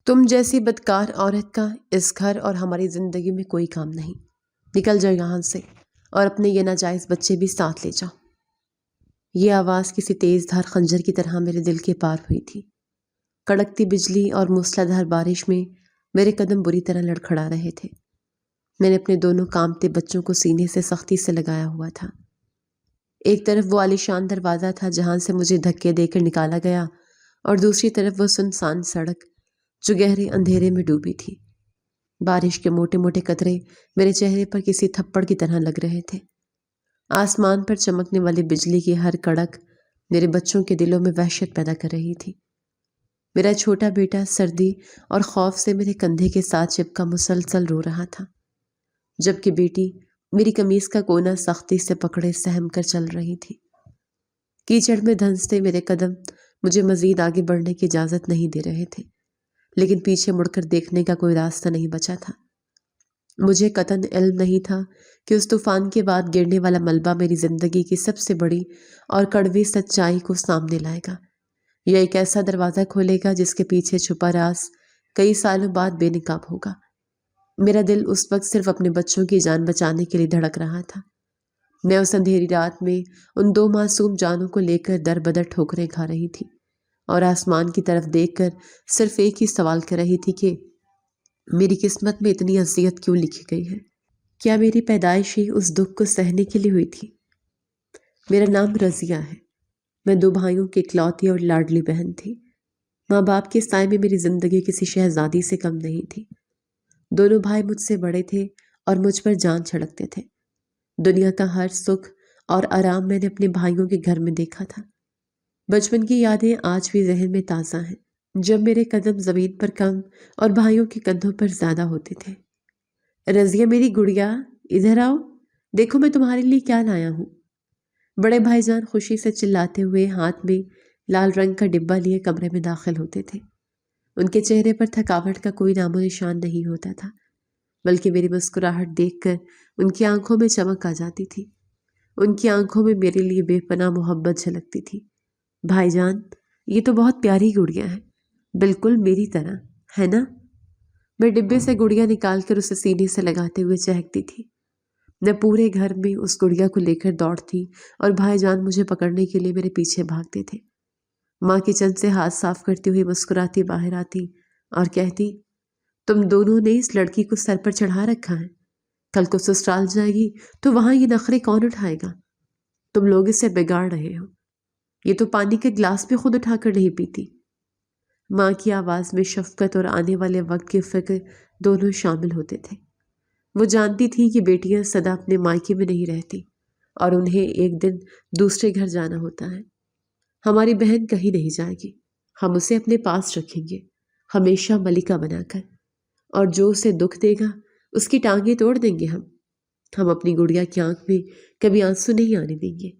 تم جیسی بدکار عورت کا اس گھر اور ہماری زندگی میں کوئی کام نہیں۔ نکل جاؤ یہاں سے اور اپنے یہ ناجائز بچے بھی ساتھ لے جاؤ۔ یہ آواز کسی تیز دھار خنجر کی طرح میرے دل کے پار ہوئی تھی۔ کڑکتی بجلی اور موسلادھار بارش میں میرے قدم بری طرح لڑکھڑا رہے تھے۔ میں نے اپنے دونوں کامتے بچوں کو سینے سے سختی سے لگایا ہوا تھا۔ ایک طرف وہ عالیشان دروازہ تھا جہاں سے مجھے دھکے دے کر نکالا گیا، اور دوسری طرف وہ سنسان سڑک جو گہرے اندھیرے میں ڈوبی تھی۔ بارش کے موٹے موٹے قطرے میرے چہرے پر کسی تھپڑ کی طرح لگ رہے تھے۔ آسمان پر چمکنے والی بجلی کی ہر کڑک میرے بچوں کے دلوں میں وحشت پیدا کر رہی تھی۔ میرا چھوٹا بیٹا سردی اور خوف سے میرے کندھے کے ساتھ چپکا مسلسل رو رہا تھا، جبکہ بیٹی میری قمیص کا کونا سختی سے پکڑے سہم کر چل رہی تھی۔ کیچڑ میں دھنستے میرے قدم مجھے مزید آگے بڑھنے کی اجازت نہیں دے رہے تھے، لیکن پیچھے مڑ کر دیکھنے کا کوئی راستہ نہیں بچا تھا۔ مجھے قطعاً علم نہیں تھا کہ اس طوفان کے بعد گرنے والا ملبہ میری زندگی کی سب سے بڑی اور کڑوی سچائی کو سامنے لائے گا، یا ایک ایسا دروازہ کھولے گا جس کے پیچھے چھپا راز کئی سالوں بعد بے نقاب ہوگا۔ میرا دل اس وقت صرف اپنے بچوں کی جان بچانے کے لیے دھڑک رہا تھا۔ میں اس اندھیری رات میں ان دو معصوم جانوں کو لے کر در بدر ٹھوکریں کھا رہی تھی، اور آسمان کی طرف دیکھ کر صرف ایک ہی سوال کر رہی تھی کہ میری قسمت میں اتنی اذیت کیوں لکھی گئی ہے؟ کیا میری پیدائش ہی اس دکھ کو سہنے کے لیے ہوئی تھی؟ میرا نام رضیہ ہے۔ میں دو بھائیوں کی اکلوتی اور لاڈلی بہن تھی۔ ماں باپ کے سائے میں میری زندگی کسی شہزادی سے کم نہیں تھی۔ دونوں بھائی مجھ سے بڑے تھے اور مجھ پر جان چھڑکتے تھے۔ دنیا کا ہر سکھ اور آرام میں نے اپنے بھائیوں کے گھر میں دیکھا تھا۔ بچپن کی یادیں آج بھی ذہن میں تازہ ہیں، جب میرے قدم زمین پر کم اور بھائیوں کے کندھوں پر زیادہ ہوتے تھے۔ رضیہ میری گڑیا، ادھر آؤ، دیکھو میں تمہارے لیے کیا لایا ہوں۔ بڑے بھائی جان خوشی سے چلاتے ہوئے ہاتھ میں لال رنگ کا ڈبہ لیے کمرے میں داخل ہوتے تھے۔ ان کے چہرے پر تھکاوٹ کا کوئی نام و نشان نہیں ہوتا تھا، بلکہ میری مسکراہٹ دیکھ کر ان کی آنکھوں میں چمک آ جاتی تھی۔ ان کی آنکھوں میں میرے لیے بے پناہ محبت جھلکتی تھی۔ بھائی جان، یہ تو بہت پیاری گڑیا ہے، بالکل میری طرح، ہے نا؟ میں ڈبے سے گڑیا نکال کر اسے سینے سے لگاتے ہوئے چہکتی تھی۔ میں پورے گھر میں اس گڑیا کو لے کر دوڑتی اور بھائی جان مجھے پکڑنے کے لیے میرے پیچھے بھاگتے تھے۔ ماں کچن سے ہاتھ صاف کرتی ہوئی مسکراتی باہر آتی اور کہتی، تم دونوں نے اس لڑکی کو سر پر چڑھا رکھا ہے، کل کو سسرال جائے گی تو وہاں یہ نخرے کون اٹھائے گا؟ تم لوگ اسے بگاڑ رہے ہو، یہ تو پانی کے گلاس بھی خود اٹھا کر نہیں پیتی۔ ماں کی آواز میں شفقت اور آنے والے وقت کی فکر دونوں شامل ہوتے تھے۔ وہ جانتی تھی کہ بیٹیاں سدا اپنے مائکے میں نہیں رہتی اور انہیں ایک دن دوسرے گھر جانا ہوتا ہے۔ ہماری بہن کہیں نہیں جائے گی، ہم اسے اپنے پاس رکھیں گے، ہمیشہ ملکہ بنا کر، اور جو اسے دکھ دے گا اس کی ٹانگیں توڑ دیں گے ہم اپنی گڑیا کی آنکھ میں کبھی آنسو نہیں آنے دیں گے۔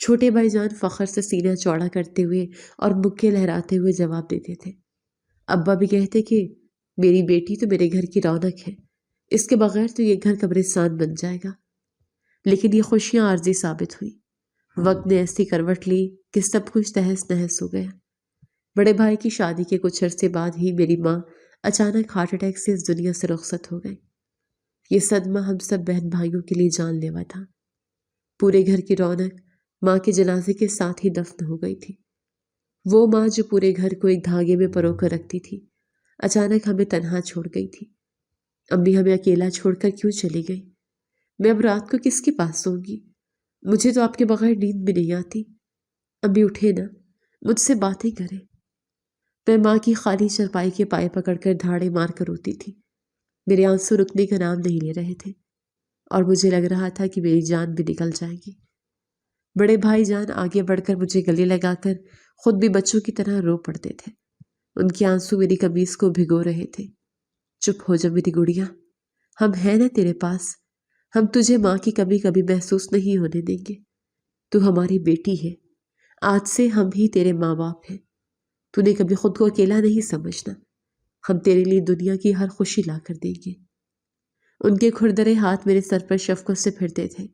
چھوٹے بھائی جان فخر سے سینہ چوڑا کرتے ہوئے اور مکے لہراتے ہوئے جواب دیتے تھے۔ ابا بھی کہتے کہ میری بیٹی تو میرے گھر کی رونق ہے، اس کے بغیر تو یہ گھر قبرستان بن جائے گا۔ لیکن یہ خوشیاں عارضی ثابت ہوئی۔ وقت نے ایسی کروٹ لی کہ سب کچھ تہس نہس ہو گیا۔ بڑے بھائی کی شادی کے کچھ عرصے بعد ہی میری ماں اچانک ہارٹ اٹیک سے اس دنیا سے رخصت ہو گئی۔ یہ صدمہ ہم سب بہن بھائیوں کے لیے جان لیوا تھا۔ پورے گھر کی رونق ماں کے جنازے کے ساتھ ہی دفن ہو گئی تھی۔ وہ ماں جو پورے گھر کو ایک دھاگے میں پرو کر رکھتی تھی، اچانک ہمیں تنہا چھوڑ گئی تھی۔ امی ہمیں اکیلا چھوڑ کر کیوں چلی گئی؟ میں اب رات کو کس کے پاس سوں گی؟ مجھے تو آپ کے بغیر نیند بھی نہیں آتی۔ امی اٹھے نا، مجھ سے باتیں کریں۔ میں ماں کی خالی چرپائی کے پائے پکڑ کر دھاڑے مار کر روتی تھی۔ میرے آنسو رکنے کا نام نہیں لے رہے تھے، اور مجھے لگ رہا تھا کہ میری جان بھی نکل جائے گی۔ بڑے بھائی جان آگے بڑھ کر مجھے گلے لگا کر خود بھی بچوں کی طرح رو پڑتے تھے۔ ان کے آنسو میری قمیص کو بھگو رہے تھے۔ چپ ہو جا میری گڑیا، ہم ہیں نا تیرے پاس، ہم تجھے ماں کی کمی کبھی محسوس نہیں ہونے دیں گے۔ تو ہماری بیٹی ہے، آج سے ہم ہی تیرے ماں باپ ہیں۔ تو نے کبھی خود کو اکیلا نہیں سمجھنا، ہم تیرے لیے دنیا کی ہر خوشی لا کر دیں گے۔ ان کے کھردرے ہاتھ میرے سر پر شفقت سے پھرتے تھے،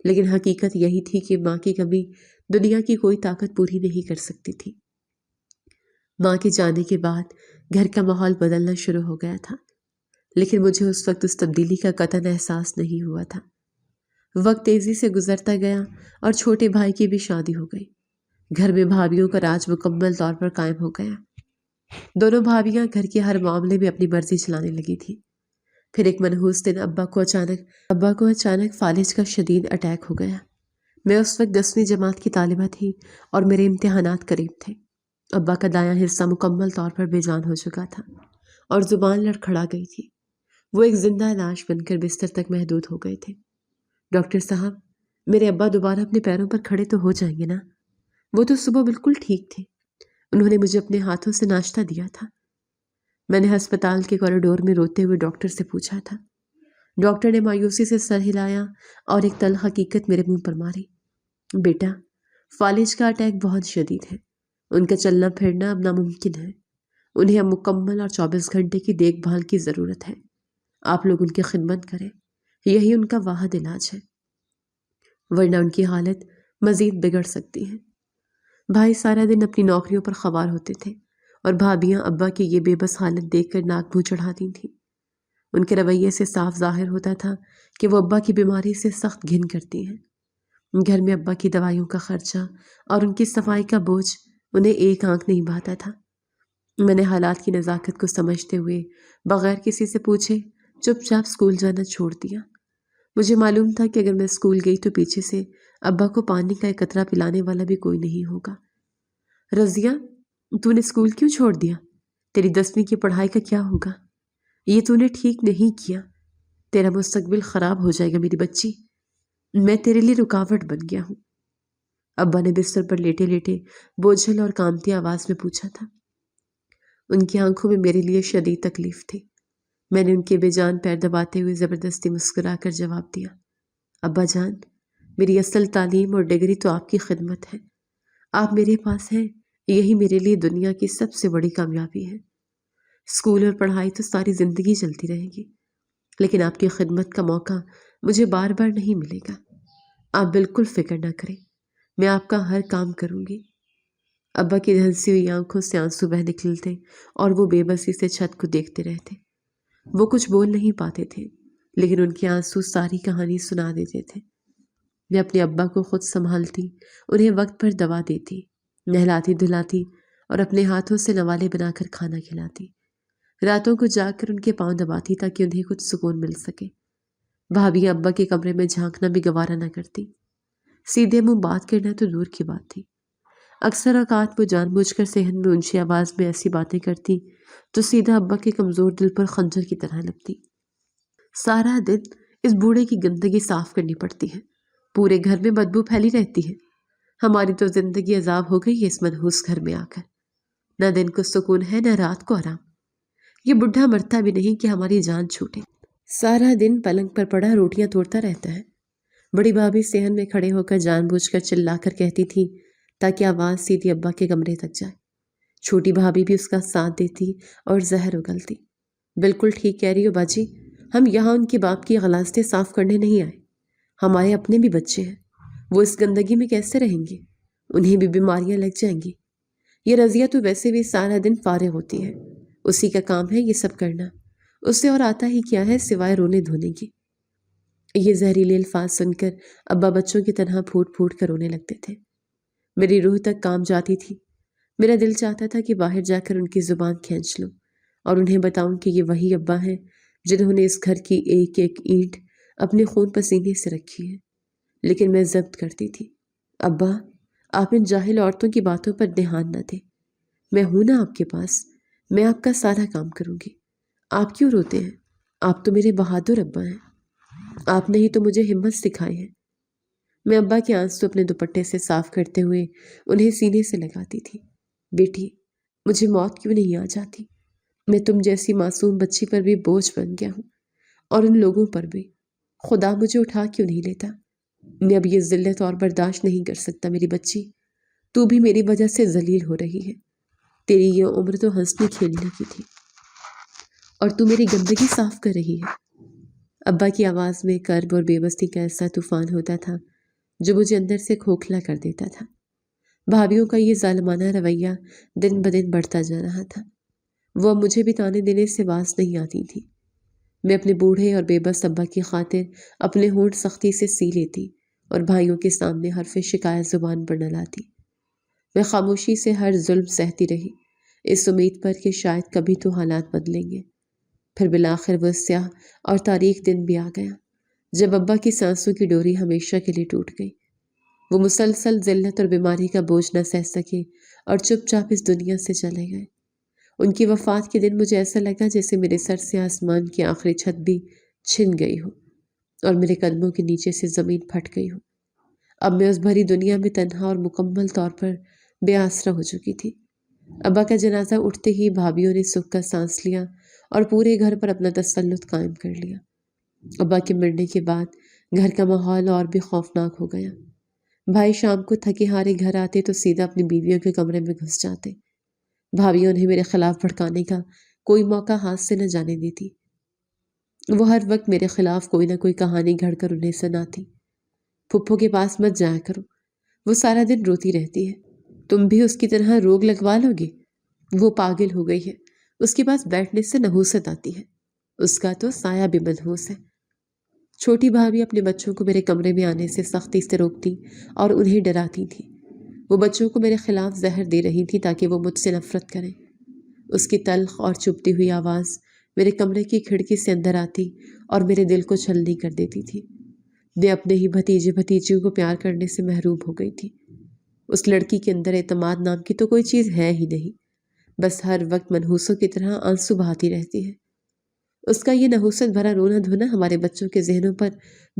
لیکن حقیقت یہی تھی کہ ماں کی کمی دنیا کی کوئی طاقت پوری نہیں کر سکتی تھی۔ ماں کے جانے کے بعد گھر کا ماحول بدلنا شروع ہو گیا تھا، لیکن مجھے اس وقت اس تبدیلی کا قطعاً احساس نہیں ہوا تھا۔ وقت تیزی سے گزرتا گیا اور چھوٹے بھائی کی بھی شادی ہو گئی۔ گھر میں بھابھیوں کا راج مکمل طور پر قائم ہو گیا۔ دونوں بھابھیاں گھر کے ہر معاملے میں اپنی مرضی چلانے لگی تھی۔ پھر ایک منحوس دن ابا کو اچانک فالج کا شدید اٹیک ہو گیا۔ میں اس وقت 10ویں جماعت کی طالبہ تھی اور میرے امتحانات قریب تھے۔ ابا کا دایاں حصہ مکمل طور پر بے جان ہو چکا تھا اور زبان لڑکھڑا گئی تھی۔ وہ ایک زندہ لاش بن کر بستر تک محدود ہو گئے تھے۔ ڈاکٹر صاحب، میرے ابا دوبارہ اپنے پیروں پر کھڑے تو ہو جائیں گے نا؟ وہ تو صبح بالکل ٹھیک تھے۔ انہوں نے مجھے اپنے ہاتھوں سے ناشتہ دیا تھا۔ میں نے ہسپتال کے کوریڈور میں روتے ہوئے ڈاکٹر سے پوچھا تھا۔ ڈاکٹر نے مایوسی سے سر ہلایا اور ایک تلخ حقیقت میرے منہ پر ماری۔ بیٹا، فالج کا اٹیک بہت شدید ہے۔ ان کا چلنا پھرنا اب ناممکن ہے۔ انہیں اب مکمل اور 24 گھنٹے کی دیکھ بھال کی ضرورت ہے۔ آپ لوگ ان کی خدمت کریں، یہی ان کا واحد علاج ہے، ورنہ ان کی حالت مزید بگڑ سکتی ہے۔ بھائی سارا دن اپنی نوکریوں پر خوار ہوتے تھے اور بھابیاں ابا کی یہ بے بس حالت دیکھ کر ناک منہ چڑھاتی تھیں۔ ان کے رویے سے صاف ظاہر ہوتا تھا کہ وہ ابا کی بیماری سے سخت گھن کرتی ہیں۔ گھر میں ابا کی دوائیوں کا خرچہ اور ان کی صفائی کا بوجھ انہیں ایک آنکھ نہیں بھاتا تھا۔ میں نے حالات کی نزاکت کو سمجھتے ہوئے بغیر کسی سے پوچھے چپ چاپ اسکول جانا چھوڑ دیا۔ مجھے معلوم تھا کہ اگر میں اسکول گئی تو پیچھے سے ابا کو پانی کا ایک قطرہ پلانے والا بھی کوئی نہیں ہوگا۔ رضیہ، تو نے اسکول کیوں چھوڑ دیا؟ تیری 10ویں کی پڑھائی کا کیا ہوگا؟ یہ تو نے ٹھیک نہیں کیا۔ تیرا مستقبل خراب ہو جائے گا میری بچی۔ میں تیرے لیے رکاوٹ بن گیا ہوں۔ ابا نے بستر پر لیٹے لیٹے بوجھل اور کانپتی آواز میں پوچھا تھا۔ ان کی آنکھوں میں میرے لیے شدید تکلیف تھی۔ میں نے ان کے بے جان پیر دباتے ہوئے زبردستی مسکرا کر جواب دیا، ابا جان، میری اصل تعلیم اور ڈگری تو آپ کی خدمت ہے۔ آپ میرے پاس ہیں، یہی میرے لیے دنیا کی سب سے بڑی کامیابی ہے۔ اسکول اور پڑھائی تو ساری زندگی چلتی رہے گی، لیکن آپ کی خدمت کا موقع مجھے بار بار نہیں ملے گا۔ آپ بالکل فکر نہ کریں، میں آپ کا ہر کام کروں گی۔ ابا کی دھنسی ہوئی آنکھوں سے آنسو بہہ نکلتے اور وہ بے بسی سے چھت کو دیکھتے رہتے۔ وہ کچھ بول نہیں پاتے تھے، لیکن ان کے آنسو ساری کہانی سنا دیتے تھے۔ میں اپنے ابا کو خود سنبھالتی، انہیں وقت پر دوا دیتی، نہلاتی دھلاتی اور اپنے ہاتھوں سے نوالے بنا کر کھانا کھلاتی۔ راتوں کو جا کر ان کے پاؤں دباتی تاکہ انہیں کچھ سکون مل سکے۔ بھابیاں ابا کے کمرے میں جھانکنا بھی گوارا نہ کرتی۔ سیدھے منہ بات کرنا تو دور کی بات تھی۔ اکثر اوقات وہ جان بوجھ کر صحن میں اونچی آواز میں ایسی باتیں کرتی تو سیدھا ابا کے کمزور دل پر خنجر کی طرح لگتی۔ سارا دن اس بوڑھے کی گندگی صاف کرنی پڑتی ہے، پورے گھر میں بدبو پھیلی رہتی ہے۔ ہماری تو زندگی عذاب ہو گئی ہے اس منحوس گھر میں آ کر۔ نہ دن کو سکون ہے نہ رات کو آرام۔ یہ بڈھا مرتا بھی نہیں کہ ہماری جان چھوٹے۔ سارا دن پلنگ پر پڑا روٹیاں توڑتا رہتا ہے۔ بڑی بھابھی صحن میں کھڑے ہو کر جان بوجھ کر چلا کر کہتی تھی تاکہ آواز سیدھی ابا کے کمرے تک جائے۔ چھوٹی بھابھی بھی اس کا ساتھ دیتی اور زہر اگلتی۔ بالکل ٹھیک کہہ رہی ہو باجی، ہم یہاں ان کے باپ کی غلاظتیں صاف کرنے نہیں آئے۔ ہمارے اپنے بھی بچے ہیں، وہ اس گندگی میں کیسے رہیں گے؟ انہیں بھی بیماریاں لگ جائیں گی۔ یہ رضیہ تو ویسے بھی سارا دن فارغ ہوتی ہے، اسی کا کام ہے یہ سب کرنا، اسے اور آتا ہی کیا ہے سوائے رونے دھونے کی۔ یہ زہریلے الفاظ سن کر ابا بچوں کی طرح پھوٹ پھوٹ کر رونے لگتے تھے۔ میری روح تک کام جاتی تھی۔ میرا دل چاہتا تھا کہ باہر جا کر ان کی زبان کھینچ لوں اور انہیں بتاؤں کہ یہ وہی ابا ہیں جنہوں نے اس گھر کی ایک ایک اینٹ اپنے خون پسینے سے رکھی ہے، لیکن میں ضبط کرتی تھی۔ ابا، آپ ان جاہل عورتوں کی باتوں پر دھیان نہ دیں، میں ہوں نا آپ کے پاس، میں آپ کا سارا کام کروں گی۔ آپ کیوں روتے ہیں؟ آپ تو میرے بہادر ابا ہیں، آپ نے ہی تو مجھے ہمت سکھائی ہے۔ میں ابا کے آنسو اپنے دوپٹے سے صاف کرتے ہوئے انہیں سینے سے لگاتی تھی۔ بیٹی، مجھے موت کیوں نہیں آ جاتی؟ میں تم جیسی معصوم بچی پر بھی بوجھ بن گیا ہوں، اور ان لوگوں پر بھی۔ خدا مجھے اٹھا کیوں نہیں لیتا؟ میں اب یہ ذلت اور برداشت نہیں کر سکتا میری بچی، تو بھی میری وجہ سے ذلیل ہو رہی ہے۔ تیری یہ عمر تو ہنسنے کھیلنے کی تھی، اور تو میری گندگی صاف کر رہی ہے۔ ابا کی آواز میں کرب اور بے بسی کا ایسا طوفان ہوتا تھا جو مجھے اندر سے کھوکھلا کر دیتا تھا۔ بھابھیوں کا یہ ظالمانہ رویہ دن بدن بڑھتا جا رہا تھا۔ وہ اب مجھے بھی تانے دینے سے باز نہیں آتی تھی۔ میں اپنے بوڑھے اور بے بس ابا کی خاطر اپنے ہونٹ سختی سے سی لیتی اور بھائیوں کے سامنے حرف شکایت زبان پر نہ لاتی۔ میں خاموشی سے ہر ظلم سہتی رہی، اس امید پر کہ شاید کبھی تو حالات بدلیں گے۔ پھر بالآخر وہ سیاہ اور تاریک دن بھی آ گیا جب ابا کی سانسوں کی ڈوری ہمیشہ کے لیے ٹوٹ گئی۔ وہ مسلسل ذلت اور بیماری کا بوجھ نہ سہ سکے اور چپ چاپ اس دنیا سے چلے گئے۔ ان کی وفات کے دن مجھے ایسا لگا جیسے میرے سر سے آسمان کی آخری چھت بھی چھن گئی ہو اور میرے قدموں کے نیچے سے زمین پھٹ گئی ہو۔ اب میں اس بھری دنیا میں تنہا اور مکمل طور پر بے آسرا ہو چکی تھی۔ ابا کا جنازہ اٹھتے ہی بھابھیوں نے سکھ کا سانس لیا اور پورے گھر پر اپنا تسلط قائم کر لیا۔ ابا کے مرنے کے بعد گھر کا ماحول اور بھی خوفناک ہو گیا۔ بھائی شام کو تھکے ہارے گھر آتے تو سیدھا اپنی بیویوں کے کمرے میں گھس جاتے۔ بھابھیوں انہیں میرے خلاف بھڑکانے کا کوئی موقع ہاتھ سے نہ جانے دیتی۔ وہ ہر وقت میرے خلاف کوئی نہ کوئی کہانی گھڑ کر انہیں سناتی۔ پھپھو کے پاس مت جایا کرو، وہ سارا دن روتی رہتی ہے، تم بھی اس کی طرح روگ لگوا لو گے۔ وہ پاگل ہو گئی ہے، اس کے پاس بیٹھنے سے نحوست آتی ہے، اس کا تو سایہ بھی منحوس ہے۔ چھوٹی بھابھی اپنے بچوں کو میرے کمرے میں آنے سے سختی سے روکتی اور انہیں ڈراتی تھی۔ وہ بچوں کو میرے خلاف زہر دے رہی تھی تاکہ وہ مجھ سے نفرت کریں۔ اس کی تلخ اور چبھتی ہوئی آواز میرے کمرے کی کھڑکی سے اندر آتی اور میرے دل کو چھلنی کر دیتی تھی۔ میں اپنے ہی بھتیجے بھتیجیوں کو پیار کرنے سے محروم ہو گئی تھی۔ اس لڑکی کے اندر اعتماد نام کی تو کوئی چیز ہے ہی نہیں، بس ہر وقت منحوسوں کی طرح آنسو بہاتی رہتی ہے۔ اس کا یہ نحوست بھرا رونا دھونا ہمارے بچوں کے ذہنوں پر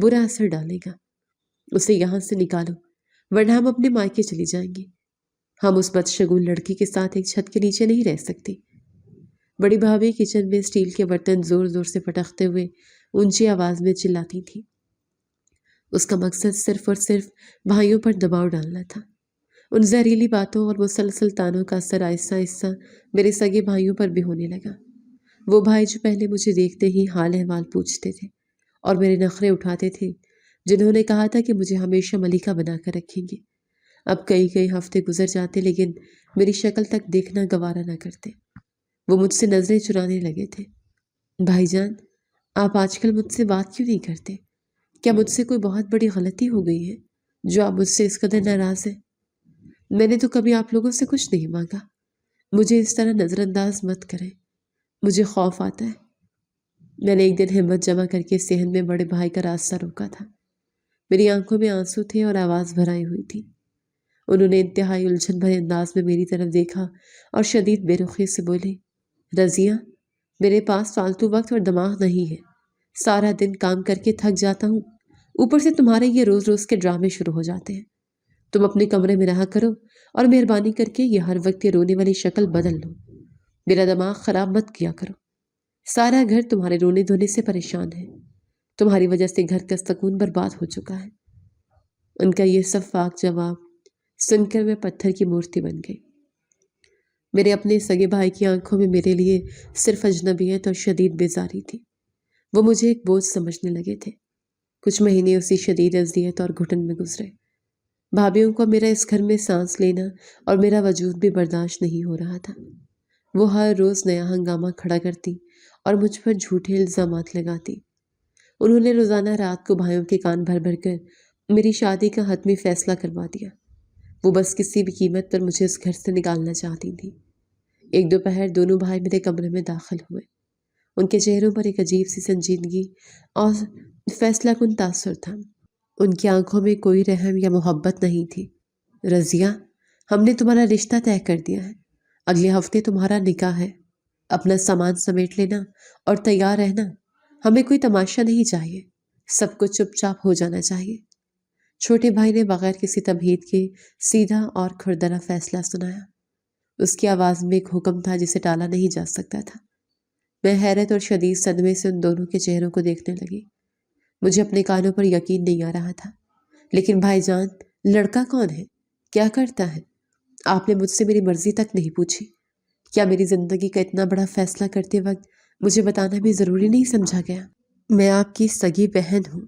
برا اثر ڈالے گا۔ اسے یہاں سے نکالو ورنہ ہم اپنے مائکے چلی جائیں گے۔ ہم اس بدشگون لڑکی کے ساتھ ایک چھت کے نیچے نہیں رہ سکتی۔ بڑی بھابھی کچن میں اسٹیل کے برتن زور زور سے پٹکتے ہوئے اونچی آواز میں چلاتی تھی۔ اس کا مقصد صرف اور صرف بھائیوں پر دباؤ ڈالنا تھا۔ ان زہریلی باتوں اور مسلسل تانوں کا اثر آہستہ آہستہ میرے سگے بھائیوں پر بھی ہونے لگا۔ وہ بھائی جو پہلے مجھے دیکھتے ہی حال احوال پوچھتے تھے اور میرے نخرے اٹھاتے تھے، جنہوں نے کہا تھا کہ مجھے ہمیشہ ملکہ بنا کر رکھیں گے، اب کئی ہفتے گزر جاتے لیکن میری شکل تک دیکھنا گوارا نہ کرتے۔ وہ مجھ سے نظریں چرانے لگے تھے۔ بھائی جان، آپ آج کل مجھ سے بات کیوں نہیں کرتے؟ کیا مجھ سے کوئی بہت بڑی غلطی ہو گئی ہے جو آپ مجھ سے اس قدر ناراض ہیں؟ میں نے تو کبھی آپ لوگوں سے کچھ نہیں مانگا، مجھے اس طرح نظر انداز مت کریں، مجھے خوف آتا ہے۔ میں نے ایک دن ہمت جمع کر کے صحن میں بڑے بھائی کا راستہ روکا تھا۔ میری آنکھوں میں آنسو تھے اور آواز بھرائی ہوئی تھی۔ انہوں نے انتہائی الجھن بھرے انداز میں میری طرف دیکھا اور شدید بے رخی سے بولے، رضیہ، میرے پاس فالتو وقت اور دماغ نہیں ہے، سارا دن کام کر کے تھک جاتا ہوں، اوپر سے تمہارے یہ روز روز کے ڈرامے شروع ہو جاتے ہیں۔ تم اپنے کمرے میں رہا کرو اور مہربانی کر کے یہ ہر وقت یہ رونے والی شکل بدل لو، میرا دماغ خراب مت کیا کرو۔ سارا گھر تمہارے رونے دھونے سے پریشان ہے، تمہاری وجہ سے گھر کا سکون برباد ہو چکا ہے۔ ان کا یہ شفاف جواب سن کر میں پتھر کی مورتی بن گئی۔ میرے اپنے سگے بھائی کی آنکھوں میں میرے لیے صرف اجنبیت اور شدید بیزاری تھی۔ وہ مجھے ایک بوجھ سمجھنے لگے تھے۔ کچھ مہینے اسی شدید اذیت اور گھٹن میں گزرے۔ بھابھیوں کو میرا اس گھر میں سانس لینا اور میرا وجود بھی برداشت نہیں ہو رہا تھا۔ وہ ہر روز نیا ہنگامہ کھڑا کرتی اور مجھ پر جھوٹے الزامات لگاتی۔ انہوں نے روزانہ رات کو بھائیوں کے کان بھر بھر کر میری شادی کا حتمی فیصلہ کروا دیا۔ وہ بس کسی بھی قیمت پر مجھے اس گھر سے نکالنا چاہتی تھی۔ ایک دوپہر دونوں بھائی میرے کمرے میں داخل ہوئے۔ ان کے چہروں پر ایک عجیب سی سنجیدگی اور فیصلہ کن تاثر تھا۔ ان کی آنکھوں میں کوئی رحم یا محبت نہیں تھی۔ رضیہ، ہم نے تمہارا رشتہ طے کر دیا ہے، اگلے ہفتے تمہارا نکاح ہے، اپنا سامان سمیٹ لینا اور تیار رہنا، ہمیں کوئی تماشا نہیں چاہیے، سب کو چپ چاپ ہو جانا چاہیے۔ چھوٹے بھائی نے بغیر کسی تمہید کے سیدھا اور کھردرا فیصلہ سنایا۔ اس کی آواز میں ایک حکم تھا جسے ٹالا نہیں جا سکتا تھا۔ میں حیرت اور شدید صدمے سے ان دونوں کے چہروں کو دیکھنے لگی۔ مجھے اپنے کانوں پر یقین نہیں آ رہا تھا۔ لیکن بھائی جان، لڑکا کون ہے؟ کیا کرتا ہے؟ آپ نے مجھ سے میری مرضی تک نہیں پوچھی۔ کیا میری زندگی کا اتنا بڑا فیصلہ کرتے وقت مجھے بتانا بھی ضروری نہیں سمجھا گیا؟ میں آپ کی سگی بہن ہوں،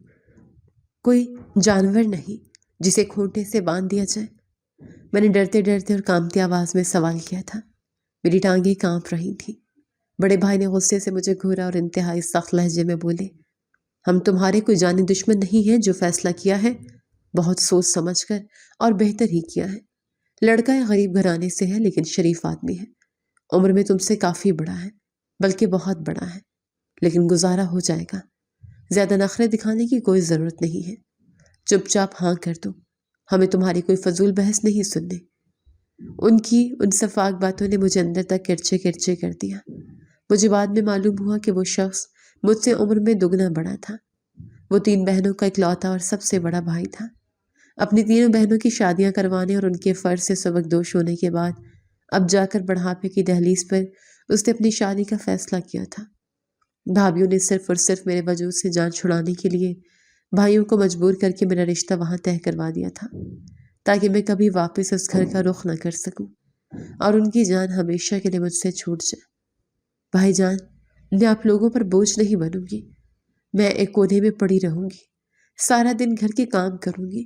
کوئی جانور نہیں جسے کھوٹے سے باندھ دیا جائے۔ میں نے ڈرتے ڈرتے اور کانپتی آواز میں سوال کیا تھا۔ میری ٹانگیں کانپ رہی تھیں۔ بڑے بھائی نے غصے سے مجھے گھورا اور انتہائی سخت لہجے میں بولے، ہم تمہارے کوئی جانی دشمن نہیں ہیں، جو فیصلہ کیا ہے بہت سوچ سمجھ کر اور بہتر ہی کیا ہے۔ لڑکا ایک غریب گھرانے سے ہے لیکن شریف آدمی ہے، عمر میں تم سے کافی بڑا ہے، بلکہ بہت بڑا ہے، لیکن گزارا ہو جائے گا۔ زیادہ نخرے دکھانے کی کوئی ضرورت نہیں ہے، چپ چاپ ہاں کر دو، ہمیں تمہاری کوئی فضول بحث نہیں سننی۔ ان کی ان سفاک باتوں نے مجھے اندر تک کرچے کرچے کر دیا۔ مجھے بعد میں معلوم ہوا کہ وہ شخص مجھ سے عمر میں دگنا بڑا تھا۔ وہ 3 بہنوں کا اکلوتا اور سب سے بڑا بھائی تھا۔ اپنی تینوں بہنوں کی شادیاں کروانے اور ان کے فرض سے سبکدوش ہونے کے بعد اب جا کر بڑھاپے کی دہلیز پر اس نے اپنی شادی کا فیصلہ کیا تھا۔ بھابھیوں نے صرف اور صرف میرے وجود سے جان چھڑانے کے لیے بھائیوں کو مجبور کر کے میرا رشتہ وہاں طے کروا دیا تھا، تاکہ میں کبھی واپس اس گھر کا رخ نہ کر سکوں اور ان کی جان ہمیشہ کے لیے مجھ سے چھوٹ جائے۔ بھائی جان، میں آپ لوگوں پر بوجھ نہیں بنوں گی۔ میں ایک کونے میں پڑی رہوں گی، سارا دن گھر کے کام کروں گی،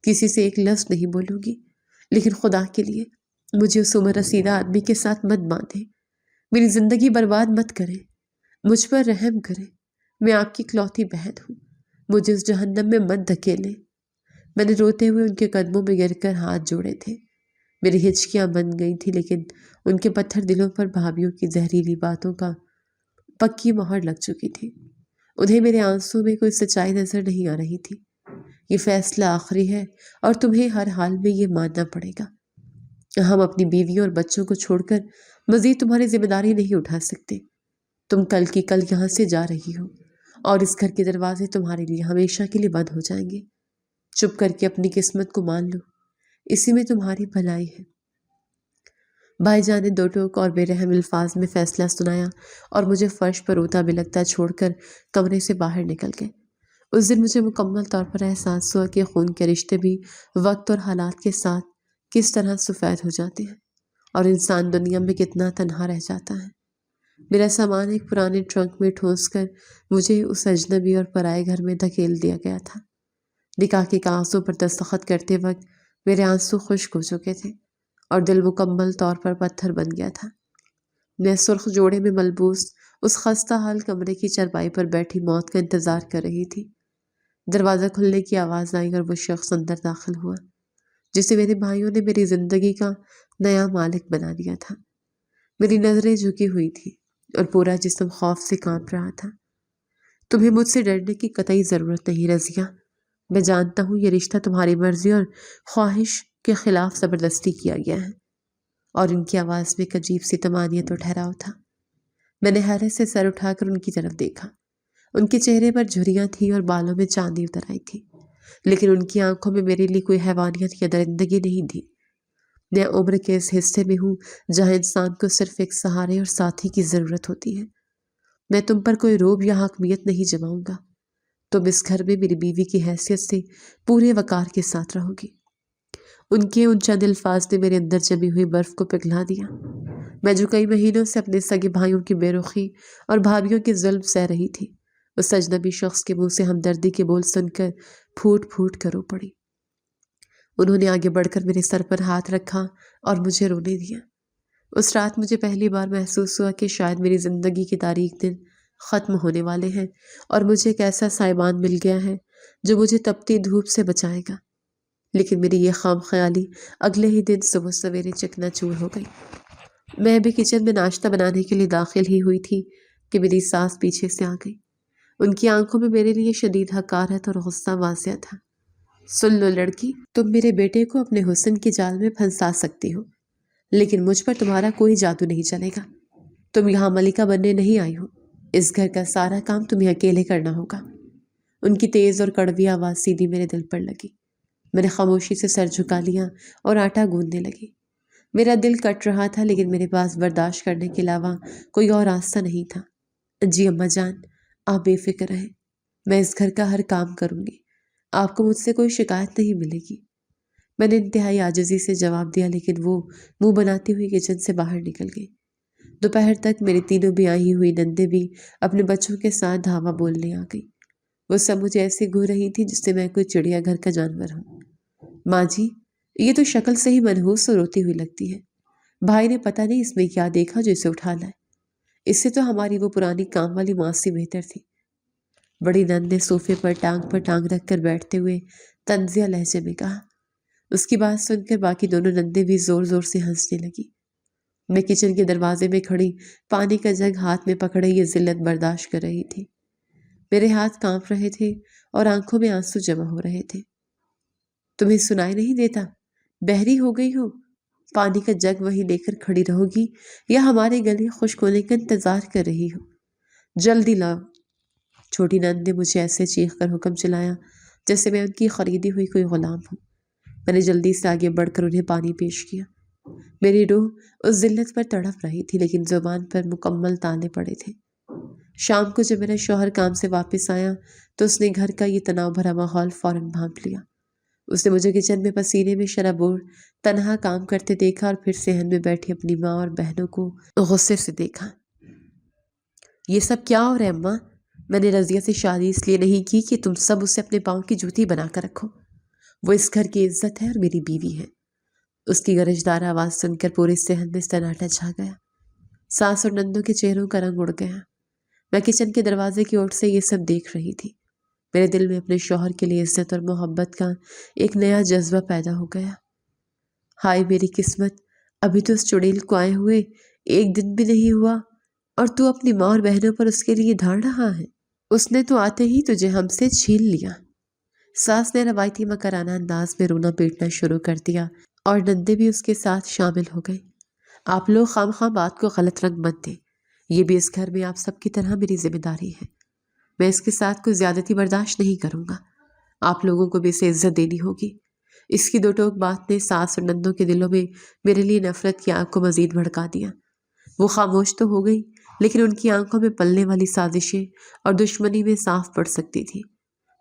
کسی سے ایک لفظ نہیں بولوں گی، لیکن خدا کے لیے مجھے اس عمر رسیدہ آدمی کے ساتھ مت باندھیں، میری زندگی برباد مت کریں، مجھ پر رحم کریں۔ میں آپ کی اکلوتی بہن ہوں، مجھے اس جہنم میں مت دھکیلیں۔ میں نے روتے ہوئے ان کے قدموں میں گر کر ہاتھ جوڑے تھے۔ میری ہچکیاں بن گئی تھی، لیکن ان کے پتھر دلوں پر بھابھیوں کی زہریلی باتوں کا پکی مہر لگ چکی تھی۔ انہیں میرے آنسوں میں کوئی سچائی نظر نہیں آ رہی تھی۔ یہ فیصلہ آخری ہے اور تمہیں ہر حال میں یہ ماننا پڑے گا۔ ہم اپنی بیویوں اور بچوں کو چھوڑ کر مزید تمہاری ذمہ داری نہیں اٹھا سکتے۔ تم کل کی کل یہاں سے جا رہی ہو اور اس گھر کے دروازے تمہارے لیے ہمیشہ کے لیے بند ہو جائیں گے۔ چپ کر کے اپنی قسمت کو مان لو، اسی میں تمہاری بھلائی ہے۔ بھائی جان نے 2 ٹوک اور بے رحم الفاظ میں فیصلہ سنایا اور مجھے فرش پر روتا بلکتا چھوڑ کر کمرے سے باہر نکل گئے۔ اس دن مجھے مکمل طور پر احساس ہوا کہ خون کے رشتے بھی وقت اور حالات کے ساتھ کس طرح سفید ہو جاتے ہیں اور انسان دنیا میں کتنا تنہا رہ جاتا ہے۔ میرا سامان ایک پرانے ٹرنک میں ٹھونس کر مجھے اس اجنبی اور پرائے گھر میں دھکیل دیا گیا تھا۔ نکاح کے کاغذوں پر دستخط کرتے وقت میرے آنسو خشک ہو چکے تھے اور دل مکمل طور پر پتھر بن گیا تھا۔ میں سرخ جوڑے میں ملبوس اس خستہ حال کمرے کی چارپائی پر بیٹھی موت کا انتظار کر رہی تھی۔ دروازہ کھلنے کی آواز آئی اور وہ شخص اندر داخل ہوا جسے میرے بھائیوں نے میری زندگی کا نیا مالک بنا دیا تھا۔ میری نظریں جھکی ہوئی تھی اور پورا جسم خوف سے کانپ رہا تھا۔ تمہیں مجھ سے ڈرنے کی قطعی ضرورت نہیں رضیہ، میں جانتا ہوں یہ رشتہ تمہاری مرضی اور خواہش کے خلاف زبردستی کیا گیا ہے۔ اور ان کی آواز میں ایک عجیب سی طمانینت و ٹھہراؤ تھا۔ میں نے حیرت سے سر اٹھا کر ان کی طرف دیکھا۔ ان کے چہرے پر جھریاں تھیں اور بالوں میں چاندی اتر آئی تھی، لیکن ان کی آنکھوں میں میرے لیے کوئی حیوانیت یا درندگی نہیں تھی۔ میں عمر کے اس حصے میں ہوں جہاں انسان کو صرف ایک سہارے اور ساتھی کی ضرورت ہوتی ہے۔ میں تم پر کوئی روب یا حاکمیت نہیں جماؤں گا۔ تم اس گھر میں میری بیوی کی حیثیت سے پورے وقار کے ساتھ رہو گی۔ ان کے ان چند الفاظ نے میرے اندر جمی ہوئی برف کو پگھلا دیا۔ میں جو کئی مہینوں سے اپنے سگے بھائیوں کی بے رخی اور بھابھیوں کے ظلم سہ رہی تھی، اس اجنبی شخص کے منہ سے ہمدردی کے بول سن کر پھوٹ پھوٹ کر رو پڑی۔ انہوں نے آگے بڑھ کر میرے سر پر ہاتھ رکھا اور مجھے رونے دیا۔ اس رات مجھے پہلی بار محسوس ہوا کہ شاید میری زندگی کے تاریک دن ختم ہونے والے ہیں اور مجھے ایک ایسا سائبان مل گیا ہے جو مجھے تپتی دھوپ سے بچائے گا۔ لیکن میری یہ خام خیالی اگلے ہی دن صبح سویرے چکنا چور ہو گئی۔ میں بھی کچن میں ناشتہ بنانے کے لیے داخل ہی ہوئی تھی کہ میری ساس پیچھے سے آ گئی۔ ان کی آنکھوں میں میرے لیے شدید حقارت اور غصہ واضح تھا۔ سن لو لڑکی، تم میرے بیٹے کو اپنے حسن کے جال میں پھنسا سکتی ہو، لیکن مجھ پر تمہارا کوئی جادو نہیں چلے گا۔ تم یہاں ملکہ بننے نہیں آئی ہو، اس گھر کا سارا کام تمہیں اکیلے کرنا ہوگا۔ ان کی تیز اور کڑوی آواز سیدھی میرے دل پر لگی۔ میں نے خاموشی سے سر جھکا لیا اور آٹا گوندنے لگی۔ میرا دل کٹ رہا تھا، لیکن میرے پاس برداشت کرنے کے علاوہ کوئی اور راستہ نہیں تھا۔ جی اماں جان، آپ بے فکر رہیں، میں اس گھر کا ہر کام کروں گی، آپ کو مجھ سے کوئی شکایت نہیں ملے گی۔ میں نے انتہائی عاجزی سے جواب دیا، لیکن وہ منہ بناتی ہوئی کچن سے باہر نکل گئی۔ دوپہر تک میری تینوں بیاہی ہوئی نندیں بھی اپنے بچوں کے ساتھ دھاوا بولنے آ گئی۔ وہ سب مجھے ایسے گھور رہی تھی جس سے میں کوئی چڑیا گھر کا جانور ہوں۔ ماں جی، یہ تو شکل سے ہی منحوس اور روتی ہوئی لگتی ہے۔ بھائی نے پتہ نہیں اس میں کیا دیکھا جو اسے اٹھا لائے۔ اس سے تو ہماری وہ پرانی کام والی ماسی بہتر تھی۔ بڑی نند نے صوفے پر ٹانگ رکھ کر بیٹھتے ہوئے طنزیہ لہجے میں کہا۔ اس کی بات سن کر باقی دونوں نندیں بھی زور زور سے ہنسنے لگی۔ میں کچن کے دروازے میں کھڑی پانی کا جگ ہاتھ میں پکڑے یہ ذلت برداشت کر رہی تھی۔ میرے ہاتھ کانپ رہے تھے اور آنکھوں میں آنسو جمع ہو رہے تھے۔ تمہیں سنائی نہیں دیتا؟ بہری ہو گئی ہو؟ پانی کا جگ وہیں لے کر کھڑی رہو گی یا ہمارے گلے خشک ہونے کا انتظار کر رہی ہو؟ جلدی لاؤ۔ چھوٹی نند نے مجھے ایسے چیخ کر حکم چلایا جیسے میں ان کی خریدی ہوئی کوئی غلام ہوں۔ میں نے جلدی سے آگے بڑھ کر انہیں پانی پیش کیا۔ میری روح اس ذلت پر تڑپ رہی تھی لیکن زبان پر مکمل تانے پڑے تھے۔ شام کو جب میرا شوہر کام سے واپس آیا تو اس نے گھر کا یہ تناؤ بھرا ماحول فوراً بھانپ لیا۔ اس نے مجھے کچن میں پسینے میں شرابور تنہا کام کرتے دیکھا اور پھر صحن میں بیٹھی اپنی ماں اور بہنوں کو غصے سے دیکھا۔ یہ سب کیا ہو رہا ہے اماں؟ میں نے رضیہ سے شادی اس لیے نہیں کی کہ تم سب اسے اپنے پاؤں کی جوتی بنا کر رکھو۔ وہ اس گھر کی عزت ہے اور میری بیوی ہے۔ اس کی گرجدار آواز سن کر پورے صحن میں سناٹا چھا گیا۔ ساس اور نندوں کے چہروں کا رنگ اڑ گیا۔ میں کچن کے دروازے کی اوٹ سے یہ سب دیکھ رہی تھی۔ میرے دل میں اپنے شوہر کے لیے عزت اور محبت کا ایک نیا جذبہ پیدا ہو گیا۔ ہائے میری قسمت، ابھی تو اس چڑیل کو آئے ہوئے ایک دن بھی نہیں ہوا اور تو اپنی ماں اور بہنوں پر اس کے لیے دھاڑ رہا ہے۔ اس نے تو آتے ہی تجھے ہم سے چھین لیا۔ ساس نے روایتی مکرانہ انداز میں رونا پیٹنا شروع کر دیا اور نندے بھی اس کے ساتھ شامل ہو گئی۔ آپ لوگ خواہ بات کو غلط رنگ مت دیں۔ یہ بھی اس گھر میں آپ سب کی طرح میری ذمہ داری ہے۔ میں اس کے ساتھ کوئی زیادتی برداشت نہیں کروں گا۔ آپ لوگوں کو بھی اسے عزت دینی ہوگی۔ اس کی دو ٹوک بات نے ساس اور نندوں کے دلوں میں میرے لیے نفرت کی آگ کو مزید بھڑکا دیا۔ وہ خاموش تو ہو گئی لیکن ان کی آنکھوں میں پلنے والی سازشیں اور دشمنی میں صاف پڑ سکتی تھی۔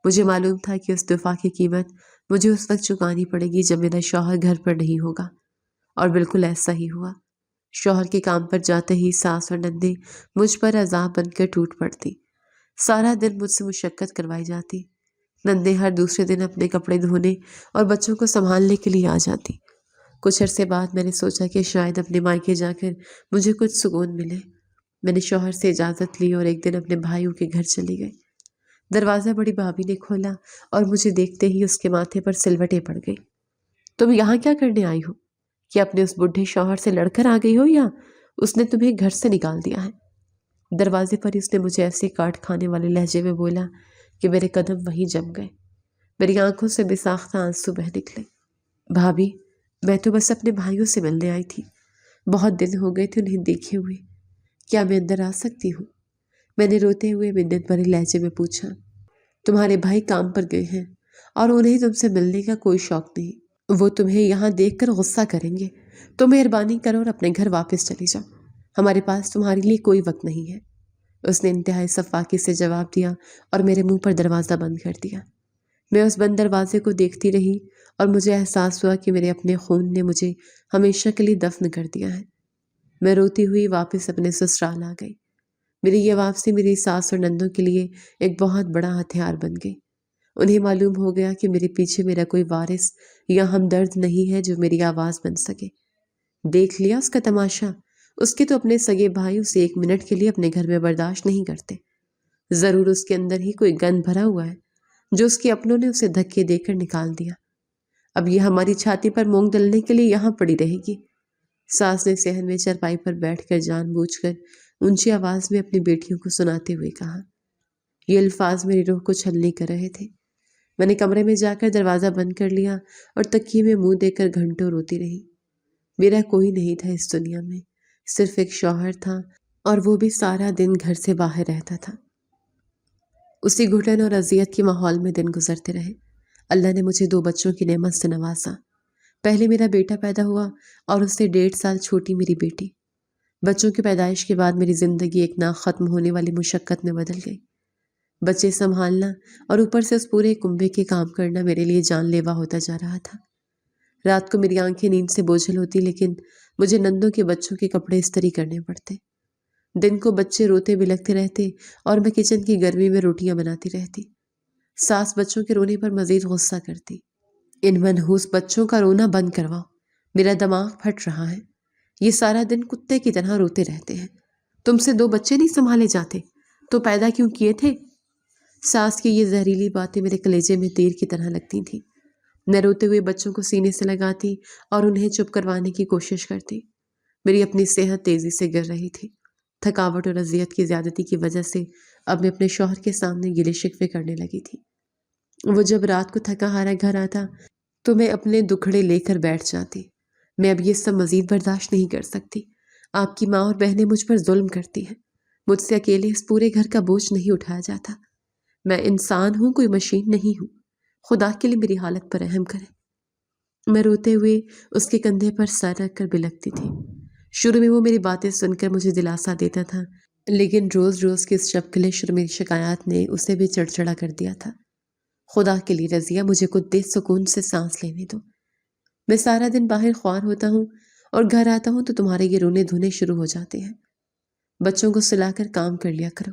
مجھے معلوم تھا کہ اس دفاع کی قیمت مجھے اس وقت چکانی پڑے گی جب میرا شوہر گھر پر نہیں ہوگا، اور بالکل ایسا ہی ہوا۔ شوہر کے کام پر جاتے ہی ساس اور نندیں مجھ پر عذاب بن کر ٹوٹ پڑتی۔ سارا دن مجھ سے مشقت کروائی جاتی۔ نندیں ہر دوسرے دن اپنے کپڑے دھونے اور بچوں کو سنبھالنے کے لیے آ جاتی۔ کچھ عرصے بعد میں نے سوچا کہ شاید اپنے مائکے جا کر مجھے کچھ سکون ملے۔ میں نے شوہر سے اجازت لی اور ایک دن اپنے بھائیوں کے گھر چلی گئی۔ دروازہ بڑی بھابھی نے کھولا اور مجھے دیکھتے ہی اس کے ماتھے پر سلوٹیں پڑ گئی۔ تم یہاں کیا کرنے آئی ہو؟ کیا اپنے اس بڈھے شوہر سے لڑ کر آ گئی ہو یا اس نے تمہیں گھر سے نکال دیا ہے؟ دروازے پر اس نے مجھے ایسے کاٹ کھانے والے لہجے میں بولا کہ میرے قدم وہیں جم گئے۔ میری آنکھوں سے بے ساختہ آنسو بہہ نکلے۔ بھابھی، میں تو بس اپنے بھائیوں سے ملنے آئی تھی۔ بہت دن ہو گئے تھے انہیں دیکھے ہوئے۔ کیا میں اندر آ سکتی ہوں؟ میں نے روتے ہوئے منت بھرے لہجے میں پوچھا۔ تمہارے بھائی کام پر گئے ہیں اور انہیں تم سے ملنے کا کوئی شوق نہیں۔ وہ تمہیں یہاں دیکھ کر غصہ کریں گے۔ تو مہربانی کرو اور اپنے گھر واپس چلی جاؤ۔ ہمارے پاس تمہارے لیے کوئی وقت نہیں ہے۔ اس نے انتہائی صفاقی سے جواب دیا اور میرے منہ پر دروازہ بند کر دیا۔ میں اس بند دروازے کو دیکھتی رہی اور مجھے احساس ہوا کہ میرے اپنے خون نے مجھے ہمیشہ کے لیے دفن کر دیا ہے۔ میں روتی ہوئی واپس اپنے سسرال آ گئی۔ میری یہ واپسی میری ساس اور نندوں کے لیے ایک بہت بڑا ہتھیار بن گئی۔ انہیں معلوم ہو گیا کہ میرے پیچھے میرا کوئی وارث یا ہمدرد نہیں ہے جو میری آواز بن سکے۔ دیکھ لیا اس کا تماشا؟ اس کے تو اپنے سگے بھائی اسے ایک منٹ کے لیے اپنے گھر میں برداشت نہیں کرتے۔ ضرور اس کے اندر ہی کوئی گند بھرا ہوا ہے جو اس کے اپنوں نے اسے دھکے دے کر نکال دیا۔ اب یہ ہماری چھاتی پر مونگ ڈلنے کے لیے یہاں پڑی رہے گی۔ ساس نے صحن میں چرپائی پر بیٹھ کر جان بوجھ کر اونچی آواز میں اپنی بیٹیوں کو سناتے ہوئے کہا۔ یہ الفاظ میری روح کو چھلنی کر رہے تھے۔ میں نے کمرے میں جا کر دروازہ بند کر لیا اور تکیے میں منہ دے کر گھنٹوں روتی رہی۔ میرا کوئی نہیں تھا اس دنیا میں، صرف ایک شوہر تھا اور وہ بھی سارا دن گھر سے باہر رہتا تھا۔ اسی گھٹن اور اذیت کے ماحول میں دن گزرتے رہے۔ اللہ نے مجھے 2 بچوں کی نعمت سے نوازا۔ پہلے میرا بیٹا پیدا ہوا اور اس سے 1.5 سال چھوٹی میری بیٹی۔ بچوں کی پیدائش کے بعد میری زندگی ایک نہ ختم ہونے والی مشقت میں بدل گئی۔ بچے سنبھالنا اور اوپر سے اس پورے کنبے کے کام کرنا میرے لیے جان لیوا ہوتا جا رہا تھا۔ رات کو میری آنکھیں نیند سے بوجھل ہوتی لیکن مجھے نندوں کے بچوں کے کپڑے استری کرنے پڑتے۔ دن کو بچے روتے بلکتے رہتے اور میں کچن کی گرمی میں روٹیاں بناتی رہتی۔ ساس بچوں کے رونے پر مزید غصہ کرتی۔ ان منحوس بچوں کا رونا بند کرواؤ، میرا دماغ پھٹ رہا ہے۔ یہ سارا دن کتے کی طرح روتے رہتے ہیں۔ تم سے 2 بچے نہیں سنبھالے جاتے تو پیدا کیوں کیے تھے؟ ساس کی یہ زہریلی باتیں میرے کلیجے میں تیر کی طرح لگتی تھیں۔ میں روتے ہوئے بچوں کو سینے سے لگاتی اور انہیں چپ کروانے کی کوشش کرتی۔ میری اپنی صحت تیزی سے گر رہی تھی۔ تھکاوٹ اور اذیت کی زیادتی کی وجہ سے اب میں اپنے شوہر کے سامنے گلے شکوے کرنے لگی تھی۔ وہ جب رات کو تھکا ہارا گھر آتا تو میں اپنے دکھڑے لے کر بیٹھ جاتی۔ میں اب یہ سب مزید برداشت نہیں کر سکتی۔ آپ کی ماں اور بہنیں مجھ پر ظلم کرتی ہیں۔ مجھ سے اکیلے اس پورے گھر کا بوجھ نہیں اٹھایا جاتا۔ میں انسان ہوں، کوئی مشین نہیں ہوں۔ خدا کے لیے میری حالت پر رحم کریں۔ میں روتے ہوئے اس کے کندھے پر سر رکھ کر بلکتی تھی۔ شروع میں وہ میری باتیں سن کر مجھے دلاسا دیتا تھا، لیکن روز روز کی اس شبکلش اور میری شکایات نے اسے بھی چڑچڑا کر دیا تھا۔ خدا کے لیے رضیہ، مجھے کچھ دیر سکون سے سانس لینے دو۔ میں سارا دن باہر خوار ہوتا ہوں اور گھر آتا ہوں تو تمہارے یہ رونے دھونے شروع ہو جاتے ہیں۔ بچوں کو سلا کر کام کر لیا کرو،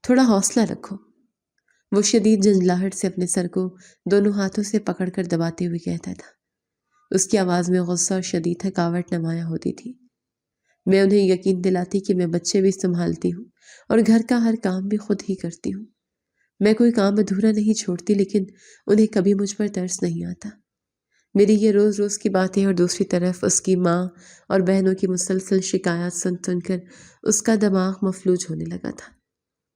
تھوڑا حوصلہ رکھو۔ وہ شدید جھنجھلاہٹ سے اپنے سر کو دونوں ہاتھوں سے پکڑ کر دباتے ہوئے کہتا تھا۔ اس کی آواز میں غصہ اور شدید تھکاوٹ نمایاں ہوتی تھی۔ میں انہیں یقین دلاتی کہ میں بچے بھی سنبھالتی ہوں اور گھر کا ہر کام بھی خود ہی کرتی ہوں۔ میں کوئی کام ادھورا نہیں چھوڑتی، لیکن انہیں کبھی مجھ پر ترس نہیں آتا۔ میری یہ روز روز کی باتیں اور دوسری طرف اس کی ماں اور بہنوں کی مسلسل شکایات سن کر اس کا دماغ مفلوج ہونے لگا تھا۔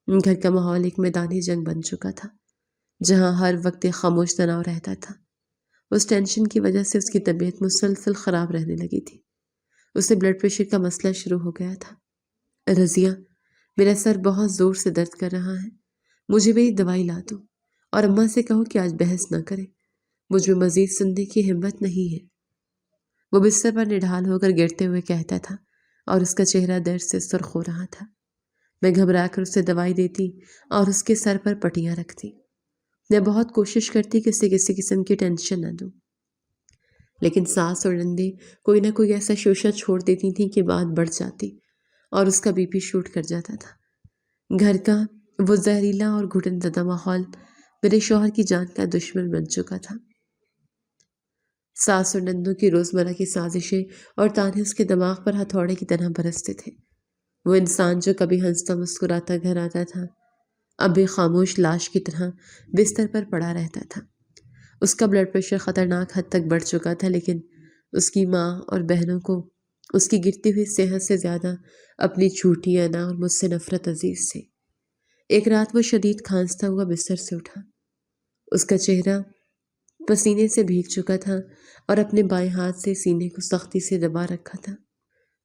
گھر کا ماحول ایک میدانی جنگ بن چکا تھا، جہاں ہر وقت ایک خاموش تناؤ رہتا تھا۔ اس ٹینشن کی وجہ سے اس کی طبیعت مسلسل خراب رہنے لگی تھی۔ اسے بلڈ پریشر کا مسئلہ شروع ہو گیا تھا۔ رضیہ، میرا سر بہت زور سے درد کر رہا ہے، مجھے میری دوائی لا دو، اور اماں سے کہو کہ آج بحث نہ کرے، مجھ میں مزید سننے کی ہمت نہیں ہے۔ وہ بستر پر نڈھال ہو کر گرتے ہوئے کہتا تھا اور اس کا چہرہ درد سے سرخ ہو رہا تھا۔ میں گھبرا کر اسے دوائی دیتی اور اس کے سر پر پٹیاں رکھتی۔ میں بہت کوشش کرتی کہ اسے کسی قسم کی ٹینشن نہ دوں، لیکن ساس اور نندے کوئی نہ کوئی ایسا شوشہ چھوڑ دیتی تھیں کہ بات بڑھ جاتی اور اس کا بی پی شوٹ کر جاتا تھا۔ گھر کا وہ زہریلا اور گھٹن زدہ ماحول میرے شوہر کی جان کا دشمن بن چکا تھا۔ ساس اور نندوں کی روزمرہ کی سازشیں اور تانے اس کے دماغ پر ہتھوڑے کی طرح برستے تھے۔ وہ انسان جو کبھی ہنستا مسکراتا گھر آتا تھا، اب بھی خاموش لاش کی طرح بستر پر پڑا رہتا تھا۔ اس کا بلڈ پریشر خطرناک حد تک بڑھ چکا تھا، لیکن اس کی ماں اور بہنوں کو اس کی گرتی ہوئی صحت سے زیادہ اپنی جھوٹی انا اور مجھ سے نفرت عزیز تھی۔ ایک رات وہ شدید کھانستا ہوا بستر سے اٹھا۔ اس کا چہرہ پسینے سے بھیگ چکا تھا اور اپنے بائیں ہاتھ سے سینے کو سختی سے دبا رکھا تھا۔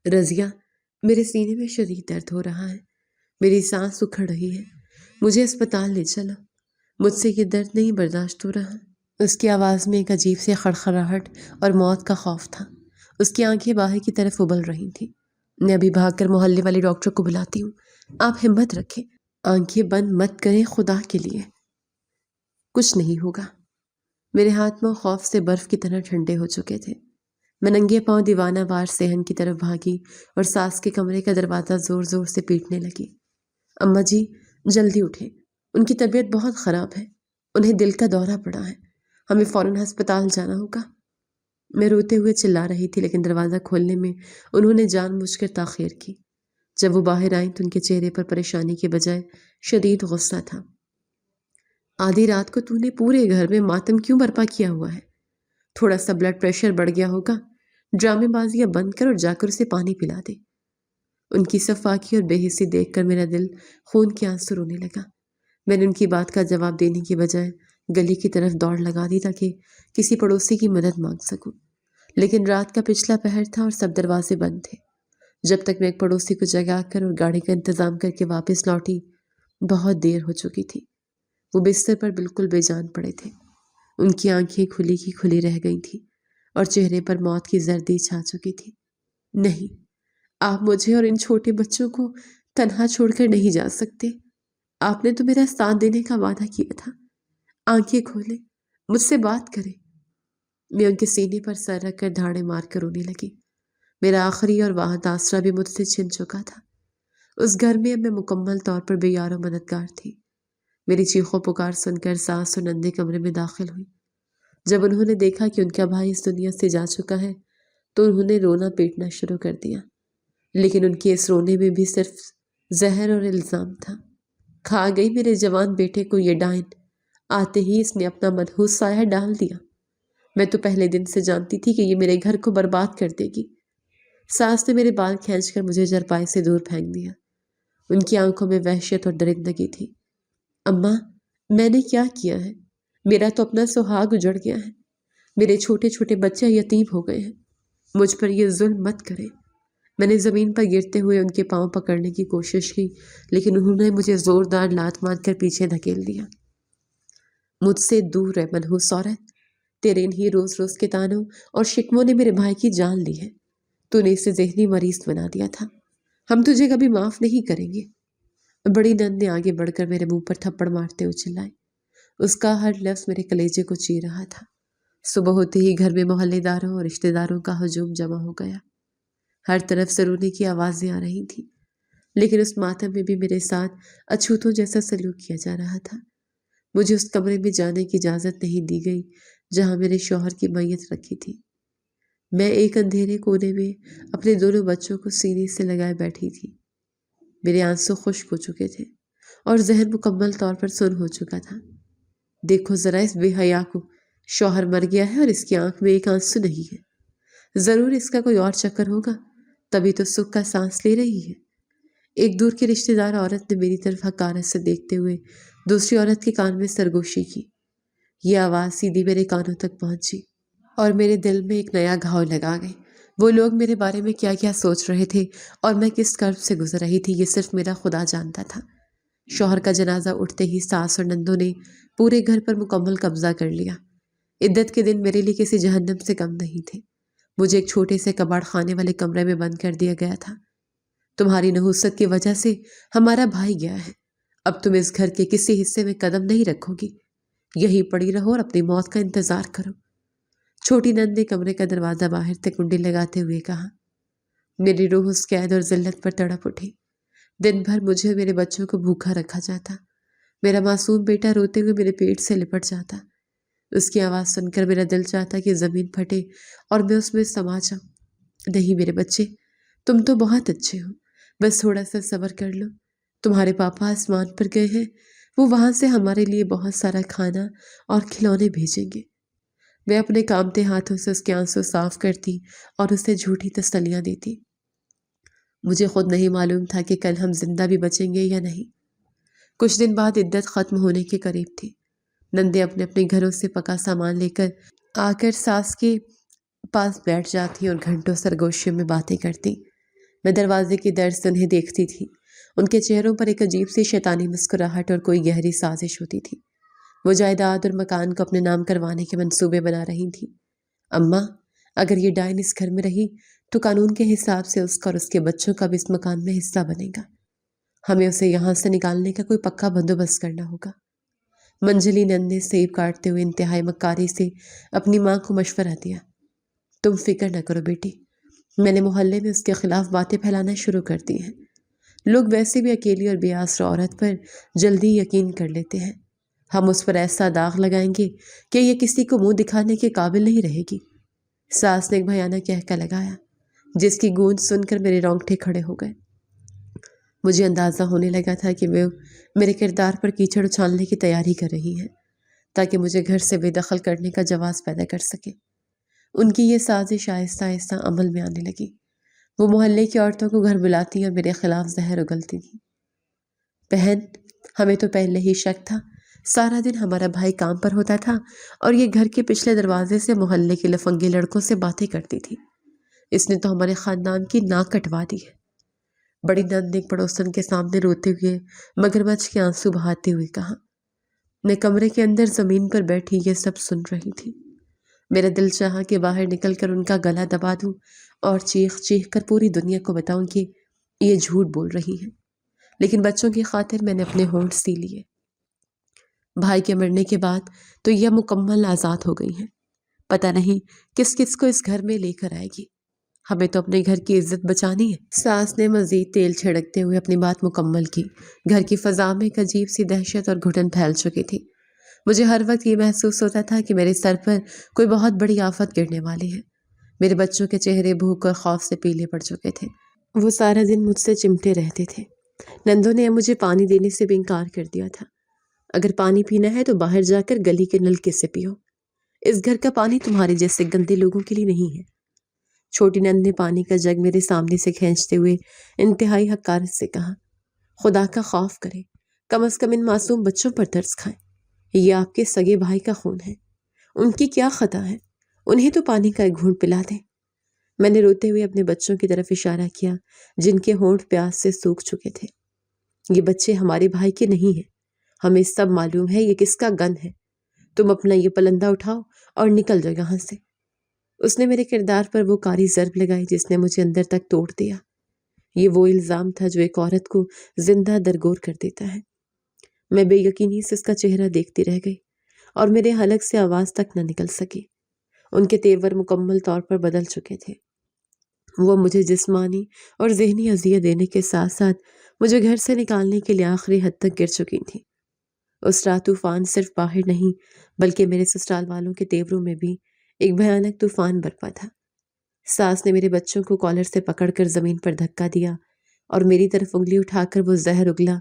رضیہ، میرے سینے میں شدید درد ہو رہا ہے، میری سانس اکھڑ رہی ہے، مجھے اسپتال لے چلو، مجھ سے یہ درد نہیں برداشت ہو رہا۔ اس کی آواز میں ایک عجیب سے خڑخڑاہٹ اور موت کا خوف تھا۔ اس کی آنکھیں باہر کی طرف ابل رہی تھیں۔ میں ابھی بھاگ کر محلے والے ڈاکٹر کو بلاتی ہوں، آپ ہمت رکھیں، آنکھیں بند مت کریں، خدا کے لیے کچھ نہیں ہوگا۔ میرے ہاتھ پاؤں خوف سے برف کی طرح ٹھنڈے ہو چکے تھے۔ میں ننگے پاؤں دیوانہ وار صحن کی طرف بھاگی اور ساس کے کمرے کا دروازہ زور زور سے پیٹنے لگی۔ اماں جی، جلدی اٹھیں، ان کی طبیعت بہت خراب ہے، انہیں دل کا دورہ پڑا ہے، ہمیں فوراً ہسپتال جانا ہوگا۔ میں روتے ہوئے چلا رہی تھی، لیکن دروازہ کھولنے میں انہوں نے جان بوجھ کر تاخیر کی۔ جب وہ باہر آئیں تو ان کے چہرے پر پریشانی کے بجائے شدید غصہ تھا۔ آدھی رات کو تو نے پورے گھر میں ماتم کیوں برپا کیا ہوا ہے؟ تھوڑا سا بلڈ پریشر بڑھ گیا ہوگا، ڈرامے بازیاں بند کر اور جا کر اسے پانی پلا دے۔ ان کی صفاکی اور بے حسی دیکھ کر میرا دل خون کے آنسو رونے لگا۔ میں نے ان کی بات کا جواب دینے کی بجائے گلی کی طرف دوڑ لگا دی تاکہ کسی پڑوسی کی مدد مانگ سکوں، لیکن رات کا پچھلا پہر تھا اور سب دروازے بند تھے۔ جب تک میں ایک پڑوسی کو جگا کر اور گاڑی کا انتظام کر کے واپس لوٹی، بہت دیر ہو چکی تھی۔ وہ بستر پر بالکل بے جان پڑے تھے، ان کی آنکھیں کھلی کی کھلی رہ گئی تھیں اور چہرے پر موت کی زردی چھا چکی تھی۔ نہیں، آپ مجھے اور ان چھوٹے بچوں کو تنہا چھوڑ کر نہیں جا سکتے۔ آپ نے تو میرا ساتھ دینے کا وعدہ کیا تھا۔ آنکھیں کھولیں، مجھ سے بات کریں۔ میں ان کے سینے پر سر رکھ کر دھاڑے مار کر رونے لگی۔ میرا آخری اور واحد آسرا بھی مجھ سے چھن چکا تھا۔ اس گھر میں اب میں مکمل طور پر بے یار و مددگار تھی۔ میری چیخوں پکار سن کر ساس اور نندے کمرے میں داخل ہوئی۔ جب انہوں نے دیکھا کہ ان کا بھائی اس دنیا سے جا چکا ہے تو انہوں نے رونا پیٹنا شروع کر دیا، لیکن ان کے اس رونے میں بھی صرف زہر اور الزام تھا۔ کھا گئی میرے جوان بیٹے کو یہ ڈائن، آتے ہی اس نے اپنا منحوس سایہ ڈال دیا۔ میں تو پہلے دن سے جانتی تھی کہ یہ میرے گھر کو برباد کر دے گی۔ ساس نے میرے بال کھینچ کر مجھے چارپائی سے دور پھینک دیا۔ ان کی آنکھوں میں وحشت اور درندگی تھی۔ اماں، میں نے کیا کیا ہے؟ میرا تو اپنا سہاگ اجڑ گیا ہے، میرے چھوٹے چھوٹے بچے یتیم ہو گئے ہیں، مجھ پر یہ ظلم مت کریں۔ میں نے زمین پر گرتے ہوئے ان کے پاؤں پکڑنے کی کوشش کی، لیکن انہوں نے مجھے زوردار لات مار کر پیچھے دھکیل دیا۔ مجھ سے دور رہ منحوس عورت، تیرے انہی روز روز کے تانوں اور شکموں نے میرے بھائی کی جان لی ہے۔ تو نے اسے ذہنی مریض بنا دیا تھا، ہم تجھے کبھی معاف نہیں کریں گے۔ بڑی نند نے آگے بڑھ کر میرے منہ پر تھپڑ مارتے ہوئے چلائے۔ اس کا ہر لفظ میرے کلیجے کو چیر رہا تھا۔ صبح ہوتے ہی گھر میں محلے داروں اور رشتہ داروں کا ہجوم جمع ہو گیا۔ ہر طرف سے رونے کی آوازیں آ رہی تھیں، لیکن اس ماتم میں بھی میرے ساتھ اچھوتوں جیسا سلوک کیا جا رہا تھا۔ مجھے اس کمرے میں جانے کی اجازت نہیں دی گئی جہاں میرے شوہر کی میت رکھی تھی۔ میں ایک اندھیرے کونے میں اپنے دونوں بچوں کو سینے سے لگائے بیٹھی تھی۔ میرے آنسو خشک ہو چکے تھے اور ذہن مکمل طور پر سن ہو چکا تھا۔ دیکھو ذرا اس بے حیا کو، شوہر مر گیا ہے اور اس کی آنکھ میں ایک آنسو نہیں ہے۔ ضرور اس کا کوئی اور چکر ہوگا، تبھی تو سکھ کا سانس لے رہی ہے۔ ایک دور کی رشتہ دار عورت نے میری طرف حقارت سے دیکھتے ہوئے دوسری عورت کے کان میں سرگوشی کی۔ یہ آواز سیدھی میرے کانوں تک پہنچی اور میرے دل میں ایک نیا گھاؤ لگا گئی۔ وہ لوگ میرے بارے میں کیا کیا سوچ رہے تھے اور میں کس کرب سے گزر رہی تھی، یہ صرف میرا خدا جانتا تھا۔ شوہر کا جنازہ اٹھتے ہی ساس اور نندوں نے پورے گھر پر مکمل قبضہ کر لیا۔ عدت کے دن میرے لیے کسی جہنم سے کم نہیں تھے۔ مجھے ایک چھوٹے سے کباڑ خانے والے کمرے میں بند کر دیا گیا تھا۔ تمہاری نحوست کی وجہ سے ہمارا بھائی گیا ہے، اب تم اس گھر کے کسی حصے میں قدم نہیں رکھو گی، یہی پڑی رہو اور اپنی موت کا انتظار کرو۔ چھوٹی نند نے کمرے کا دروازہ باہر سے کنڈی لگاتے ہوئے کہا۔ میری روح اس قید اور ذلت پر تڑپ اٹھی۔ دن بھر مجھے اور میرے بچوں کو بھوکا رکھا جاتا، میرا معصوم بیٹا روتے ہوئے میرے پیٹ سے لپٹ جاتا۔ اس کی آواز سن کر میرا دل چاہتا کہ زمین پھٹے اور میں اس میں سما جاؤں۔ نہیں میرے بچے، تم تو بہت اچھے ہو، بس تھوڑا سا صبر کر لو۔ تمہارے پاپا آسمان پر گئے ہیں، وہ وہاں سے ہمارے لیے بہت سارا کھانا اور کھلونے بھیجیں گے۔ میں اپنے کامتے ہاتھوں سے اس کے آنسو صاف کرتی اور اسے جھوٹی تسلیاں دیتی۔ مجھے خود نہیں معلوم تھا کہ کل ہم زندہ بھی بچیں گے یا نہیں۔ کچھ دن بعد عدت ختم ہونے کے قریب تھی۔ نندیں اپنے اپنے گھروں سے پکا سامان لے کر آ کر ساس کے پاس بیٹھ جاتی اور گھنٹوں سرگوشیوں میں باتیں کرتی۔ میں دروازے کی درز سے انہیں دیکھتی تھی۔ ان کے چہروں پر ایک عجیب سی شیطانی مسکراہٹ اور کوئی گہری سازش ہوتی تھی۔ وہ جائیداد اور مکان کو اپنے نام کروانے کے منصوبے بنا رہی تھیں۔ اماں، اگر یہ ڈائن اس گھر میں رہی تو قانون کے حساب سے اس کا اور اس کے بچوں کا بھی اس مکان میں حصہ بنے گا۔ ہمیں اسے یہاں سے نکالنے کا کوئی پکا بندوبست کرنا ہوگا۔ منجلی نند نے سیب کاٹتے ہوئے انتہائی مکاری سے اپنی ماں کو مشورہ دیا۔ تم فکر نہ کرو بیٹی، میں نے محلے میں اس کے خلاف باتیں پھیلانا شروع کر دی ہیں۔ لوگ ویسے بھی اکیلی اور بے آسرا عورت پر جلدی یقین کر لیتے ہیں۔ ہم اس پر ایسا داغ لگائیں گے کہ یہ کسی کو منہ دکھانے کے قابل نہیں رہے گی۔ ساس نے ایک بھیانک کہکا لگایا، جس کی گونج سن کر میرے رونگٹے کھڑے ہو گئے۔ مجھے اندازہ ہونے لگا تھا کہ وہ میرے کردار پر کیچڑ اچھالنے کی تیاری کر رہی ہیں تاکہ مجھے گھر سے بے دخل کرنے کا جواز پیدا کر سکے۔ ان کی یہ سازش آہستہ آہستہ عمل میں آنے لگی۔ وہ محلے کی عورتوں کو گھر بلاتی اور میرے خلاف زہر اگلتی تھی۔ بہن، ہمیں تو پہلے ہی شک تھا۔ سارا دن ہمارا بھائی کام پر ہوتا تھا اور یہ گھر کے پچھلے دروازے سے محلے کے لفنگے لڑکوں سے باتیں کرتی تھی۔ اس نے تو ہمارے خاندان کی ناک کٹوا دی ہے۔ بڑی نند نے ایک پڑوسن کے سامنے روتے ہوئے مگرمچھ کے آنسو بہاتے ہوئے کہا۔ میں کمرے کے اندر زمین پر بیٹھی یہ سب سن رہی تھی۔ میرا دل چاہا کہ باہر نکل کر ان کا گلا دبا دوں اور چیخ چیخ کر پوری دنیا کو بتاؤں کہ یہ جھوٹ بول رہی ہیں، لیکن بچوں کی خاطر میں نے اپنے ہونٹ سی لیے۔ بھائی کے مرنے کے بعد تو یہ مکمل آزاد ہو گئی ہیں۔ پتہ نہیں کس کس کو اس گھر میں لے کر آئے گی۔ ہمیں تو اپنے گھر کی عزت بچانی ہے۔ ساس نے مزید تیل چھڑکتے ہوئے اپنی بات مکمل کی۔ گھر کی فضا میں ایک عجیب سی دہشت اور گھٹن پھیل چکی تھی۔ مجھے ہر وقت یہ محسوس ہوتا تھا کہ میرے سر پر کوئی بہت بڑی آفت گرنے والی ہے۔ میرے بچوں کے چہرے بھوک اور خوف سے پیلے پڑ چکے تھے۔ وہ سارا دن مجھ سے چمٹے رہتے تھے۔ نندو نے مجھے پانی دینے سے بھی انکار کر دیا تھا۔ اگر پانی پینا ہے تو باہر جا کر گلی کے نلکے سے پیو۔ اس گھر کا پانی تمہارے جیسے گندے لوگوں کے لیے نہیں ہے۔ چھوٹی نند نے پانی کا جگ میرے سامنے سے کھینچتے ہوئے انتہائی حقارت سے کہا، خدا کا خوف کرے، کم از کم ان معصوم بچوں پر ترس کھائیں۔ یہ آپ کے سگے بھائی کا خون ہے، ان کی کیا خطا ہے؟ انہیں تو پانی کا ایک گھونٹ پلا دیں۔ میں نے روتے ہوئے اپنے بچوں کی طرف اشارہ کیا جن کے ہونٹ پیاس سے سوکھ چکے تھے۔ یہ بچے ہمارے بھائی کے نہیں ہیں، ہمیں سب معلوم ہے یہ کس کا گن ہے۔ تم اپنا یہ پلندہ اٹھاؤ اور نکل جاؤ یہاں سے۔ اس نے میرے کردار پر وہ کاری ضرب لگائی جس نے مجھے اندر تک توڑ دیا۔ یہ وہ الزام تھا جو ایک عورت کو زندہ درگور کر دیتا ہے۔ میں بے یقینی سے اس کا چہرہ دیکھتی رہ گئی اور میرے حلق سے آواز تک نہ نکل سکی۔ ان کے تیور مکمل طور پر بدل چکے تھے۔ وہ مجھے جسمانی اور ذہنی اذیت دینے کے ساتھ ساتھ مجھے گھر سے نکالنے کے لیے آخری حد تک گر چکی تھیں۔ اس رات طوفان صرف باہر نہیں بلکہ میرے سسرال والوں کے تیوروں میں بھی ایک بھیانک طوفان برپا تھا۔ ساس نے میرے بچوں کو کالر سے پکڑ کر زمین پر دھکا دیا اور میری طرف انگلی اٹھا کر وہ زہر اگلا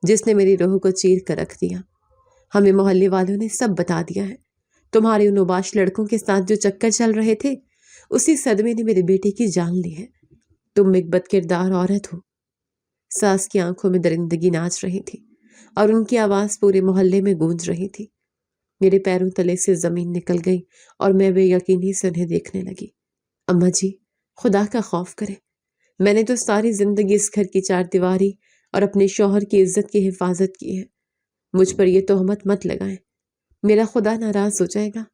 جس نے میری روح کو چیر کر رکھ دیا۔ ہمیں محلے والوں نے سب بتا دیا ہے۔ تمہارے ان اوباش لڑکوں کے ساتھ جو چکر چل رہے تھے اسی صدمے نے میرے بیٹے کی جان لی ہے۔ تم ایک بد کردار عورت ہو۔ ساس کی آنکھوں میں درندگی ناچ رہی تھی اور ان کی آواز پورے محلے میں گونج رہی تھی۔ میرے پیروں تلے سے زمین نکل گئی اور میں بے یقینی سے انہیں دیکھنے لگی۔ اماں جی، خدا کا خوف کرے، میں نے تو ساری زندگی اس گھر کی چار دیواری اور اپنے شوہر کی عزت کی حفاظت کی ہے۔ مجھ پر یہ تہمت مت لگائیں، میرا خدا ناراض ہو جائے گا۔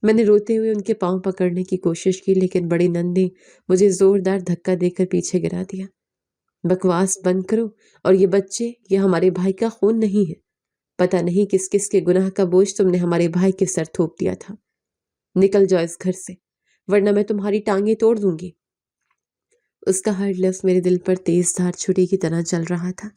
میں نے روتے ہوئے ان کے پاؤں پکڑنے کی کوشش کی لیکن بڑی نند نے مجھے زوردار دھکا دے کر پیچھے گرا دیا۔ بکواس بند کرو، اور یہ بچے یہ ہمارے بھائی کا خون نہیں ہے۔ پتہ نہیں کس کس کے گناہ کا بوجھ تم نے ہمارے بھائی کے سر تھوپ دیا تھا۔ نکل جاؤ اس گھر سے ورنہ میں تمہاری ٹانگیں توڑ دوں گی۔ اس کا ہر لفظ میرے دل پر تیز دھار چھری کی طرح چل رہا تھا۔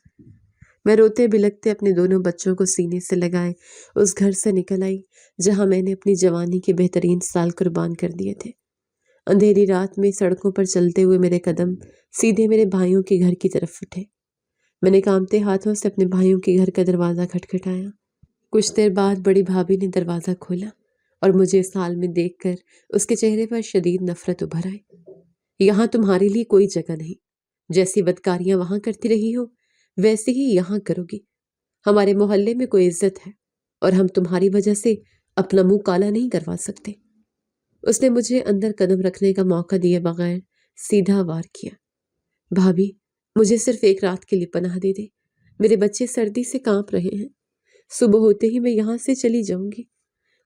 میں روتے بلکتے اپنے دونوں بچوں کو سینے سے لگائے اس گھر سے نکل آئی جہاں میں نے اپنی جوانی کے بہترین سال قربان کر دیے تھے۔ اندھیری رات میں سڑکوں پر چلتے ہوئے میرے قدم سیدھے میرے بھائیوں کے گھر کی طرف اٹھے۔ میں نے کانپتے ہاتھوں سے اپنے بھائیوں کے گھر کا دروازہ کھٹکھٹایا۔ کچھ دیر بعد بڑی بھابھی نے دروازہ کھولا اور مجھے اس حال میں دیکھ کر اس کے چہرے پر شدید نفرت ابھر آئی۔ یہاں تمہارے لیے کوئی جگہ نہیں، جیسی بدکاریاں وہاں کرتی رہی ہو ویسے ہی یہاں کرو گی۔ ہمارے محلے میں کوئی عزت ہے اور ہم تمہاری وجہ سے اپنا منہ کالا نہیں کروا سکتے۔ اس نے مجھے اندر قدم رکھنے کا موقع دیے بغیر سیدھا وار کیا۔ بھابھی، مجھے صرف ایک رات کے لیے پناہ دے دے، میرے بچے سردی سے کانپ رہے ہیں۔ صبح ہوتے ہی میں یہاں سے چلی جاؤں گی،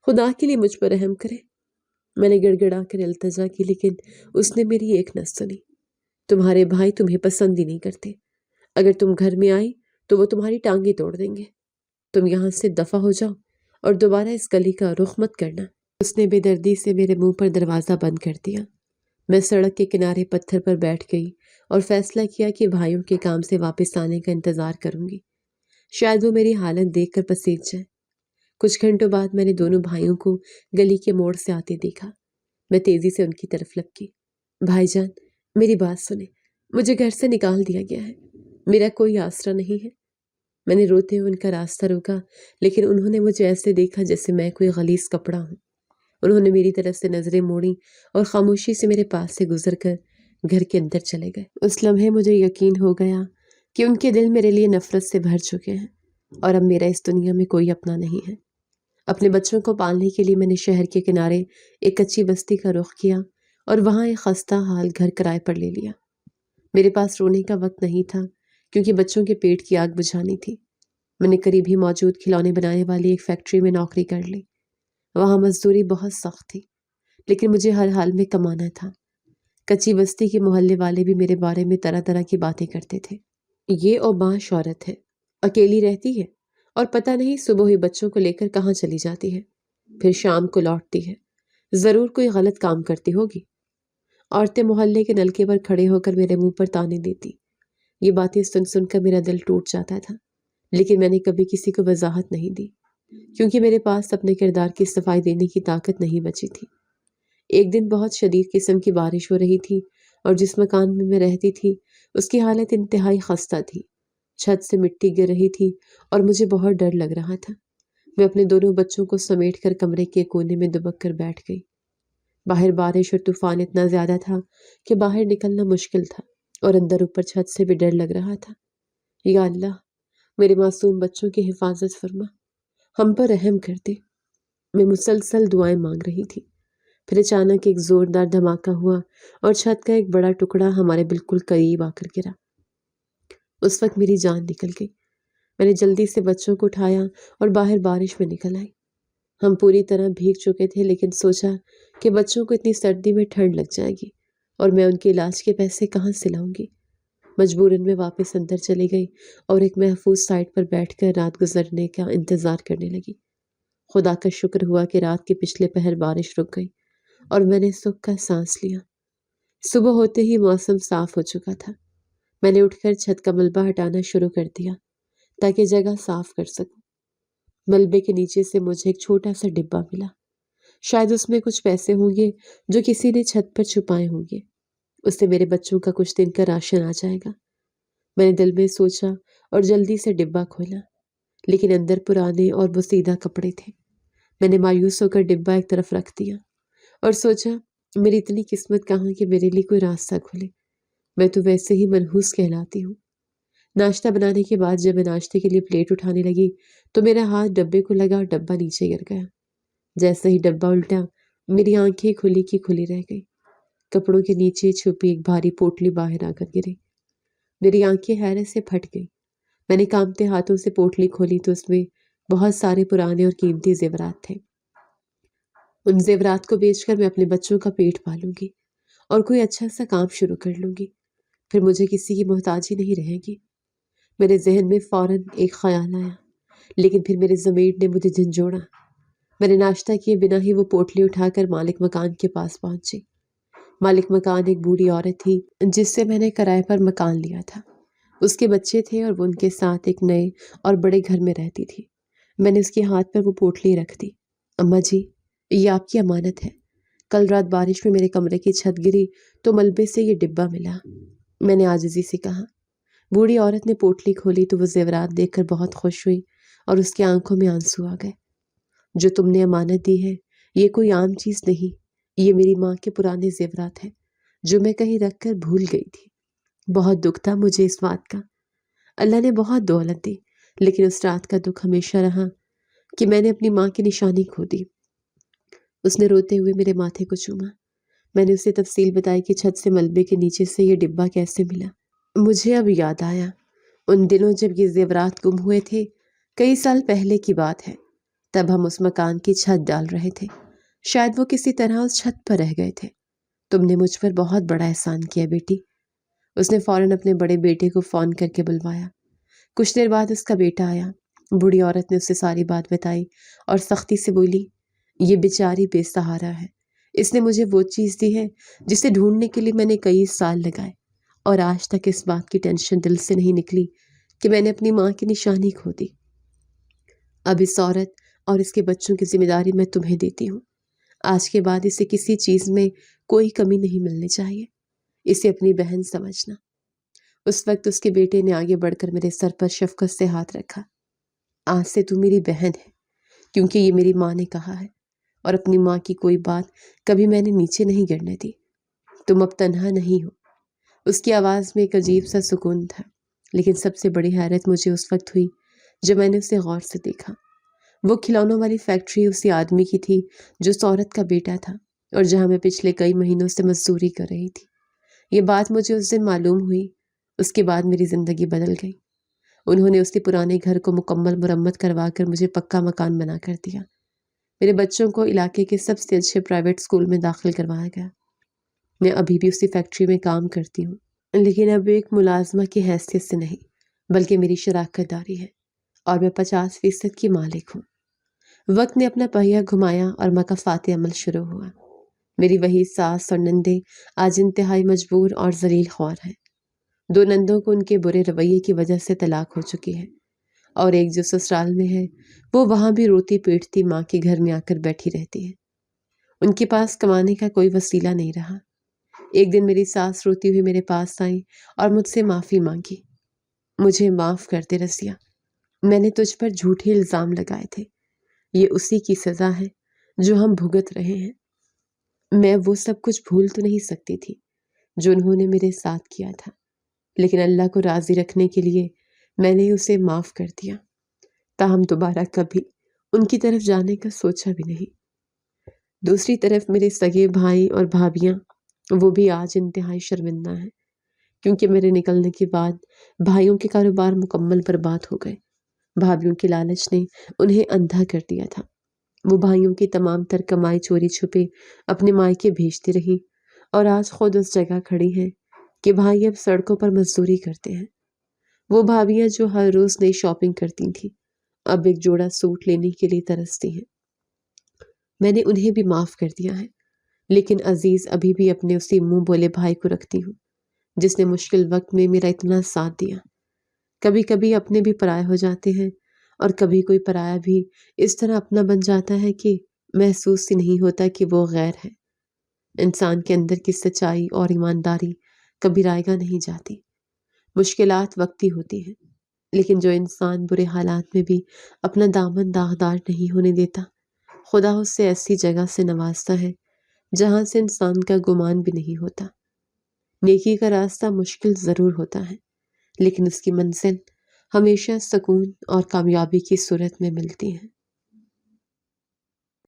خدا کے لیے مجھ پر رحم کرے۔ میں نے گڑ گڑا کر التجا کی لیکن اس نے میری ایک نہ سنی۔ تمہارے بھائی تمہیں پسند ہی نہیں کرتے، اگر تم گھر میں آئی تو وہ تمہاری ٹانگیں توڑ دیں گے۔ تم یہاں سے دفع ہو جاؤ اور دوبارہ اس گلی کا رخ مت کرنا۔ اس نے بے دردی سے میرے منہ پر دروازہ بند کر دیا۔ میں سڑک کے کنارے پتھر پر بیٹھ گئی اور فیصلہ کیا کہ بھائیوں کے کام سے واپس آنے کا انتظار کروں گی، شاید وہ میری حالت دیکھ کر پسیج جائے۔ کچھ گھنٹوں بعد میں نے دونوں بھائیوں کو گلی کے موڑ سے آتے دیکھا۔ میں تیزی سے ان کی طرف لپکی۔ بھائی جان، میری بات سنیں، مجھے گھر سے نکال دیا گیا ہے، میرا کوئی آسرا نہیں ہے۔ میں نے روتے ہوئے ان کا راستہ روکا لیکن انہوں نے مجھے ایسے دیکھا جیسے میں کوئی غلیظ کپڑا ہوں۔ انہوں نے میری طرف سے نظریں موڑیں اور خاموشی سے میرے پاس سے گزر کر گھر کے اندر چلے گئے۔ اس لمحے مجھے یقین ہو گیا کہ ان کے دل میرے لیے نفرت سے بھر چکے ہیں اور اب میرا اس دنیا میں کوئی اپنا نہیں ہے۔ اپنے بچوں کو پالنے کے لیے میں نے شہر کے کنارے ایک کچی بستی کا رخ کیا اور وہاں ایک خستہ حال گھر کرائے پر لے لیا۔ میرے پاس رونے کا وقت نہیں تھا کیونکہ بچوں کے پیٹ کی آگ بجھانی تھی۔ میں نے قریب ہی موجود کھلونے بنانے والی ایک فیکٹری میں نوکری کر لی۔ وہاں مزدوری بہت سخت تھی لیکن مجھے ہر حال میں کمانا تھا۔ کچی بستی کے محلے والے بھی میرے بارے میں طرح طرح کی باتیں کرتے تھے۔ یہ اوباش عورت ہے، اکیلی رہتی ہے اور پتہ نہیں صبح ہی بچوں کو لے کر کہاں چلی جاتی ہے، پھر شام کو لوٹتی ہے، ضرور کوئی غلط کام کرتی ہوگی۔ عورتیں محلے کے نلکے پر کھڑے ہو کر میرے منہ پر تانے دیتی۔ یہ باتیں سن سن کر میرا دل ٹوٹ جاتا تھا لیکن میں نے کبھی کسی کو وضاحت نہیں دی۔ کیونکہ میرے پاس اپنے کردار کی صفائی دینے کی طاقت نہیں بچی تھی۔ ایک دن بہت شدید قسم کی بارش ہو رہی تھی اور جس مکان میں رہتی تھی اس کی حالت انتہائی خستہ تھی۔ چھت سے مٹی گر رہی تھی اور مجھے بہت ڈر لگ رہا تھا۔ میں اپنے دونوں بچوں کو سمیٹ کر کمرے کے کونے میں دبک کر بیٹھ گئی۔ باہر بارش اور طوفان اتنا زیادہ تھا کہ باہر نکلنا مشکل تھا اور اندر اوپر چھت سے بھی ڈر لگ رہا تھا۔ یا اللہ، میرے معصوم بچوں کی حفاظت فرما، ہم پر رحم کر دے۔ میں مسلسل دعائیں مانگ رہی تھی۔ پھر اچانک ایک زوردار دھماکہ ہوا اور چھت کا ایک بڑا ٹکڑا ہمارے بالکل قریب آ کر گرا۔ اس وقت میری جان نکل گئی۔ میں نے جلدی سے بچوں کو اٹھایا اور باہر بارش میں نکل آئی۔ ہم پوری طرح بھیگ چکے تھے، لیکن سوچا کہ بچوں کو اتنی سردی میں ٹھنڈ لگ جائے گی اور میں ان کے علاج کے پیسے کہاں سے لاؤں گی۔ مجبوراً میں واپس اندر چلی گئی اور ایک محفوظ سائٹ پر بیٹھ کر رات گزرنے کا انتظار کرنے لگی۔ خدا کا شکر ہوا کہ رات کے پچھلے پہر بارش رک گئی اور میں نے سکھ کا سانس لیا۔ صبح ہوتے ہی موسم صاف ہو چکا تھا۔ میں نے اٹھ کر چھت کا ملبہ ہٹانا شروع کر دیا تاکہ جگہ صاف کر سکوں۔ ملبے کے نیچے سے مجھے ایک چھوٹا سا ڈبہ ملا۔ شاید اس میں کچھ پیسے ہوں گے جو کسی نے چھت پر چھپائے ہوں گے۔ اس سے میرے بچوں کا کچھ دن کا راشن آ جائے گا۔ میں نے دل میں سوچا اور جلدی سے ڈبہ کھولا، لیکن اندر پرانے اور بوسیدہ کپڑے تھے۔ میں نے مایوس ہو کر ڈبہ ایک طرف رکھ دیا اور سوچا میری اتنی قسمت کہاں کہ میرے لیے کوئی راستہ کھلے۔ میں تو ویسے ہی منحوس کہلاتی ہوں۔ ناشتہ بنانے کے بعد جب میں ناشتے کے لیے پلیٹ اٹھانے لگی تو میرا ہاتھ ڈبے کو لگا اور ڈبہ نیچے گر گیا۔ جیسے ہی ڈبہ الٹا، میری آنکھیں کھلی کی کھلی رہ گئی۔ کپڑوں کے نیچے چھپی ایک بھاری پوٹلی باہر آ کر گری۔ میری آنکھیں حیرت سے پھٹ گئی۔ میں نے کانپتے ہاتھوں سے پوٹلی کھولی تو اس میں بہت سارے پرانے اور قیمتی زیورات تھے۔ ان زیورات کو بیچ کر میں اپنے بچوں کا پیٹ پالوں گی اور کوئی اچھا سا کام شروع کر لوں گی۔ پھر مجھے کسی کی محتاجی نہیں رہے گی۔ میرے ذہن میں فوراً ایک خیال آیا، لیکن پھر میرے ضمیر نے مجھے جھنجھوڑا۔ میں نے ناشتہ کیے بنا ہی وہ پوٹلی اٹھا کر مالک مکان کے پاس پہنچی۔ مالک مکان ایک بوڑھی عورت تھی جس سے میں نے کرائے پر مکان لیا تھا۔ اس کے بچے تھے اور وہ ان کے ساتھ ایک نئے اور بڑے گھر میں رہتی تھی۔ میں نے اس کے ہاتھ پر وہ پوٹلی رکھ دی۔ اماں جی، یہ آپ کی امانت ہے۔ کل رات بارش میں میرے کمرے کی چھت گری تو ملبے سے یہ ڈبہ ملا، میں نے عاجزی سے کہا۔ بوڑھی عورت نے پوٹلی کھولی تو وہ زیورات دیکھ کر بہت خوش ہوئی اور اس کی آنکھوں میں آنسو آ گئے۔ جو تم نے امانت دی ہے یہ کوئی عام چیز نہیں، یہ میری ماں کے پرانے زیورات ہیں جو میں کہیں رکھ کر بھول گئی تھی۔ بہت دکھ تھا مجھے اس بات کا۔ اللہ نے بہت دولت دی، لیکن اس رات کا دکھ ہمیشہ رہا کہ میں نے اپنی ماں کی نشانی کھو دی۔ اس نے روتے ہوئے میرے ماتھے کو چوما۔ میں نے اسے تفصیل بتائی کہ چھت سے ملبے کے نیچے سے یہ ڈبہ کیسے ملا۔ مجھے اب یاد آیا، ان دنوں جب یہ زیورات گم ہوئے تھے، کئی سال پہلے کی بات ہے، تب ہم اس مکان کی چھت ڈال رہے تھے۔ شاید وہ کسی طرح اس چھت پر رہ گئے تھے۔ تم نے مجھ پر بہت بڑا احسان کیا بیٹی۔ اس نے فوراً اپنے بڑے بیٹے کو فون کر کے بلوایا۔ کچھ دیر بعد اس کا بیٹا آیا۔ بوڑھی عورت نے اسے ساری بات بتائی اور سختی سے بولی، یہ بیچاری بے سہارا ہے۔ اس نے مجھے وہ چیز دی ہے جسے ڈھونڈنے کے لیے میں نے کئی سال لگائے، اور آج تک اس بات کی ٹینشن دل سے نہیں نکلی کہ میں نے اپنی ماں کی نشانی کھو دی۔ اب اس عورت اور اس کے بچوں کی ذمہ داری میں تمہیں دیتی ہوں۔ آج کے بعد اسے کسی چیز میں کوئی کمی نہیں ملنی چاہیے۔ اسے اپنی بہن سمجھنا۔ اس وقت اس کے بیٹے نے آگے بڑھ کر میرے سر پر شفقت سے ہاتھ رکھا۔ آج سے تو میری بہن ہے، کیونکہ یہ میری ماں نے کہا ہے، اور اپنی ماں کی کوئی بات کبھی میں نے نیچے نہیں گرنے دی۔ تم اب تنہا نہیں ہو۔ اس کی آواز میں ایک عجیب سا سکون تھا، لیکن سب سے بڑی حیرت مجھے اس وقت ہوئی جب میں نے اسے غور سے دیکھا۔ وہ کھلونوں والی فیکٹری اسی آدمی کی تھی جو اس عورت کا بیٹا تھا، اور جہاں میں پچھلے کئی مہینوں سے مزدوری کر رہی تھی۔ یہ بات مجھے اس دن معلوم ہوئی۔ اس کے بعد میری زندگی بدل گئی۔ انہوں نے اسی پرانے گھر کو مکمل مرمت کروا کر مجھے پکا مکان بنا کر دیا۔ میرے بچوں کو علاقے کے سب سے اچھے پرائیویٹ اسکول میں داخل کروایا گیا۔ میں ابھی بھی اسی فیکٹری میں کام کرتی ہوں، لیکن اب ایک ملازمہ کی حیثیت سے نہیں، بلکہ میری شراکت داری ہے، اور میں 50% کی مالک ہوں۔ وقت نے اپنا پہیہ گھمایا اور مکافات عمل شروع ہوا۔ میری وہی ساس اور نندیں آج انتہائی مجبور اور ذلیل خوار ہیں۔ 2 نندوں کو ان کے برے رویے کی وجہ سے طلاق ہو چکی ہے، اور ایک جو سسرال میں ہے وہ وہاں بھی روتی پیٹتی ماں کے گھر میں آ کر بیٹھی رہتی ہے۔ ان کے پاس کمانے کا کوئی وسیلہ نہیں رہا۔ ایک دن میری ساس روتی ہوئی میرے پاس آئی اور مجھ سے معافی مانگی۔ مجھے معاف کر دے رضیہ، میں نے تجھ پر جھوٹے الزام لگائے تھے، یہ اسی کی سزا ہے جو ہم بھگت رہے ہیں۔ میں وہ سب کچھ بھول تو نہیں سکتی تھی جو انہوں نے میرے ساتھ کیا تھا، لیکن اللہ کو راضی رکھنے کے لیے میں نے اسے معاف کر دیا، تاہم دوبارہ کبھی ان کی طرف جانے کا سوچا بھی نہیں۔ دوسری طرف میرے سگے بھائی اور بھابیاں وہ بھی آج انتہائی شرمندہ ہیں، کیونکہ میرے نکلنے کے بعد بھائیوں کے کاروبار مکمل برباد ہو گئے۔ بھابیوں کے لالچ نے انہیں اندھا کر دیا تھا۔ وہ بھائیوں کی تمام تر کمائی چوری چھپے اپنے مائکے بھیجتی رہی اور آج خود اس جگہ کھڑی ہیں کہ بھائی اب سڑکوں پر مزدوری کرتے ہیں۔ وہ بھابیاں جو ہر روز نئی شاپنگ کرتی تھیں اب ایک جوڑا سوٹ لینے کے لیے ترستی ہیں۔ میں نے انہیں بھی معاف کر دیا ہے، لیکن عزیز ابھی بھی اپنے اسی منہ بولے بھائی کو رکھتی ہوں جس نے مشکل وقت میں میرا اتنا ساتھ دیا۔ کبھی کبھی اپنے بھی پرائے ہو جاتے ہیں اور کبھی کوئی پرایا بھی اس طرح اپنا بن جاتا ہے کہ محسوس ہی نہیں ہوتا کہ وہ غیر ہے۔ انسان کے اندر کی سچائی اور ایمانداری کبھی رائیگاں نہیں جاتی۔ مشکلات وقتی ہوتی ہیں، لیکن جو انسان برے حالات میں بھی اپنا دامن داغدار نہیں ہونے دیتا، خدا اس سے ایسی جگہ سے نوازتا ہے جہاں سے انسان کا گمان بھی نہیں ہوتا۔ نیکی کا راستہ مشکل ضرور ہوتا ہے، لیکن اس کی منزل ہمیشہ سکون اور کامیابی کی صورت میں ملتی ہے۔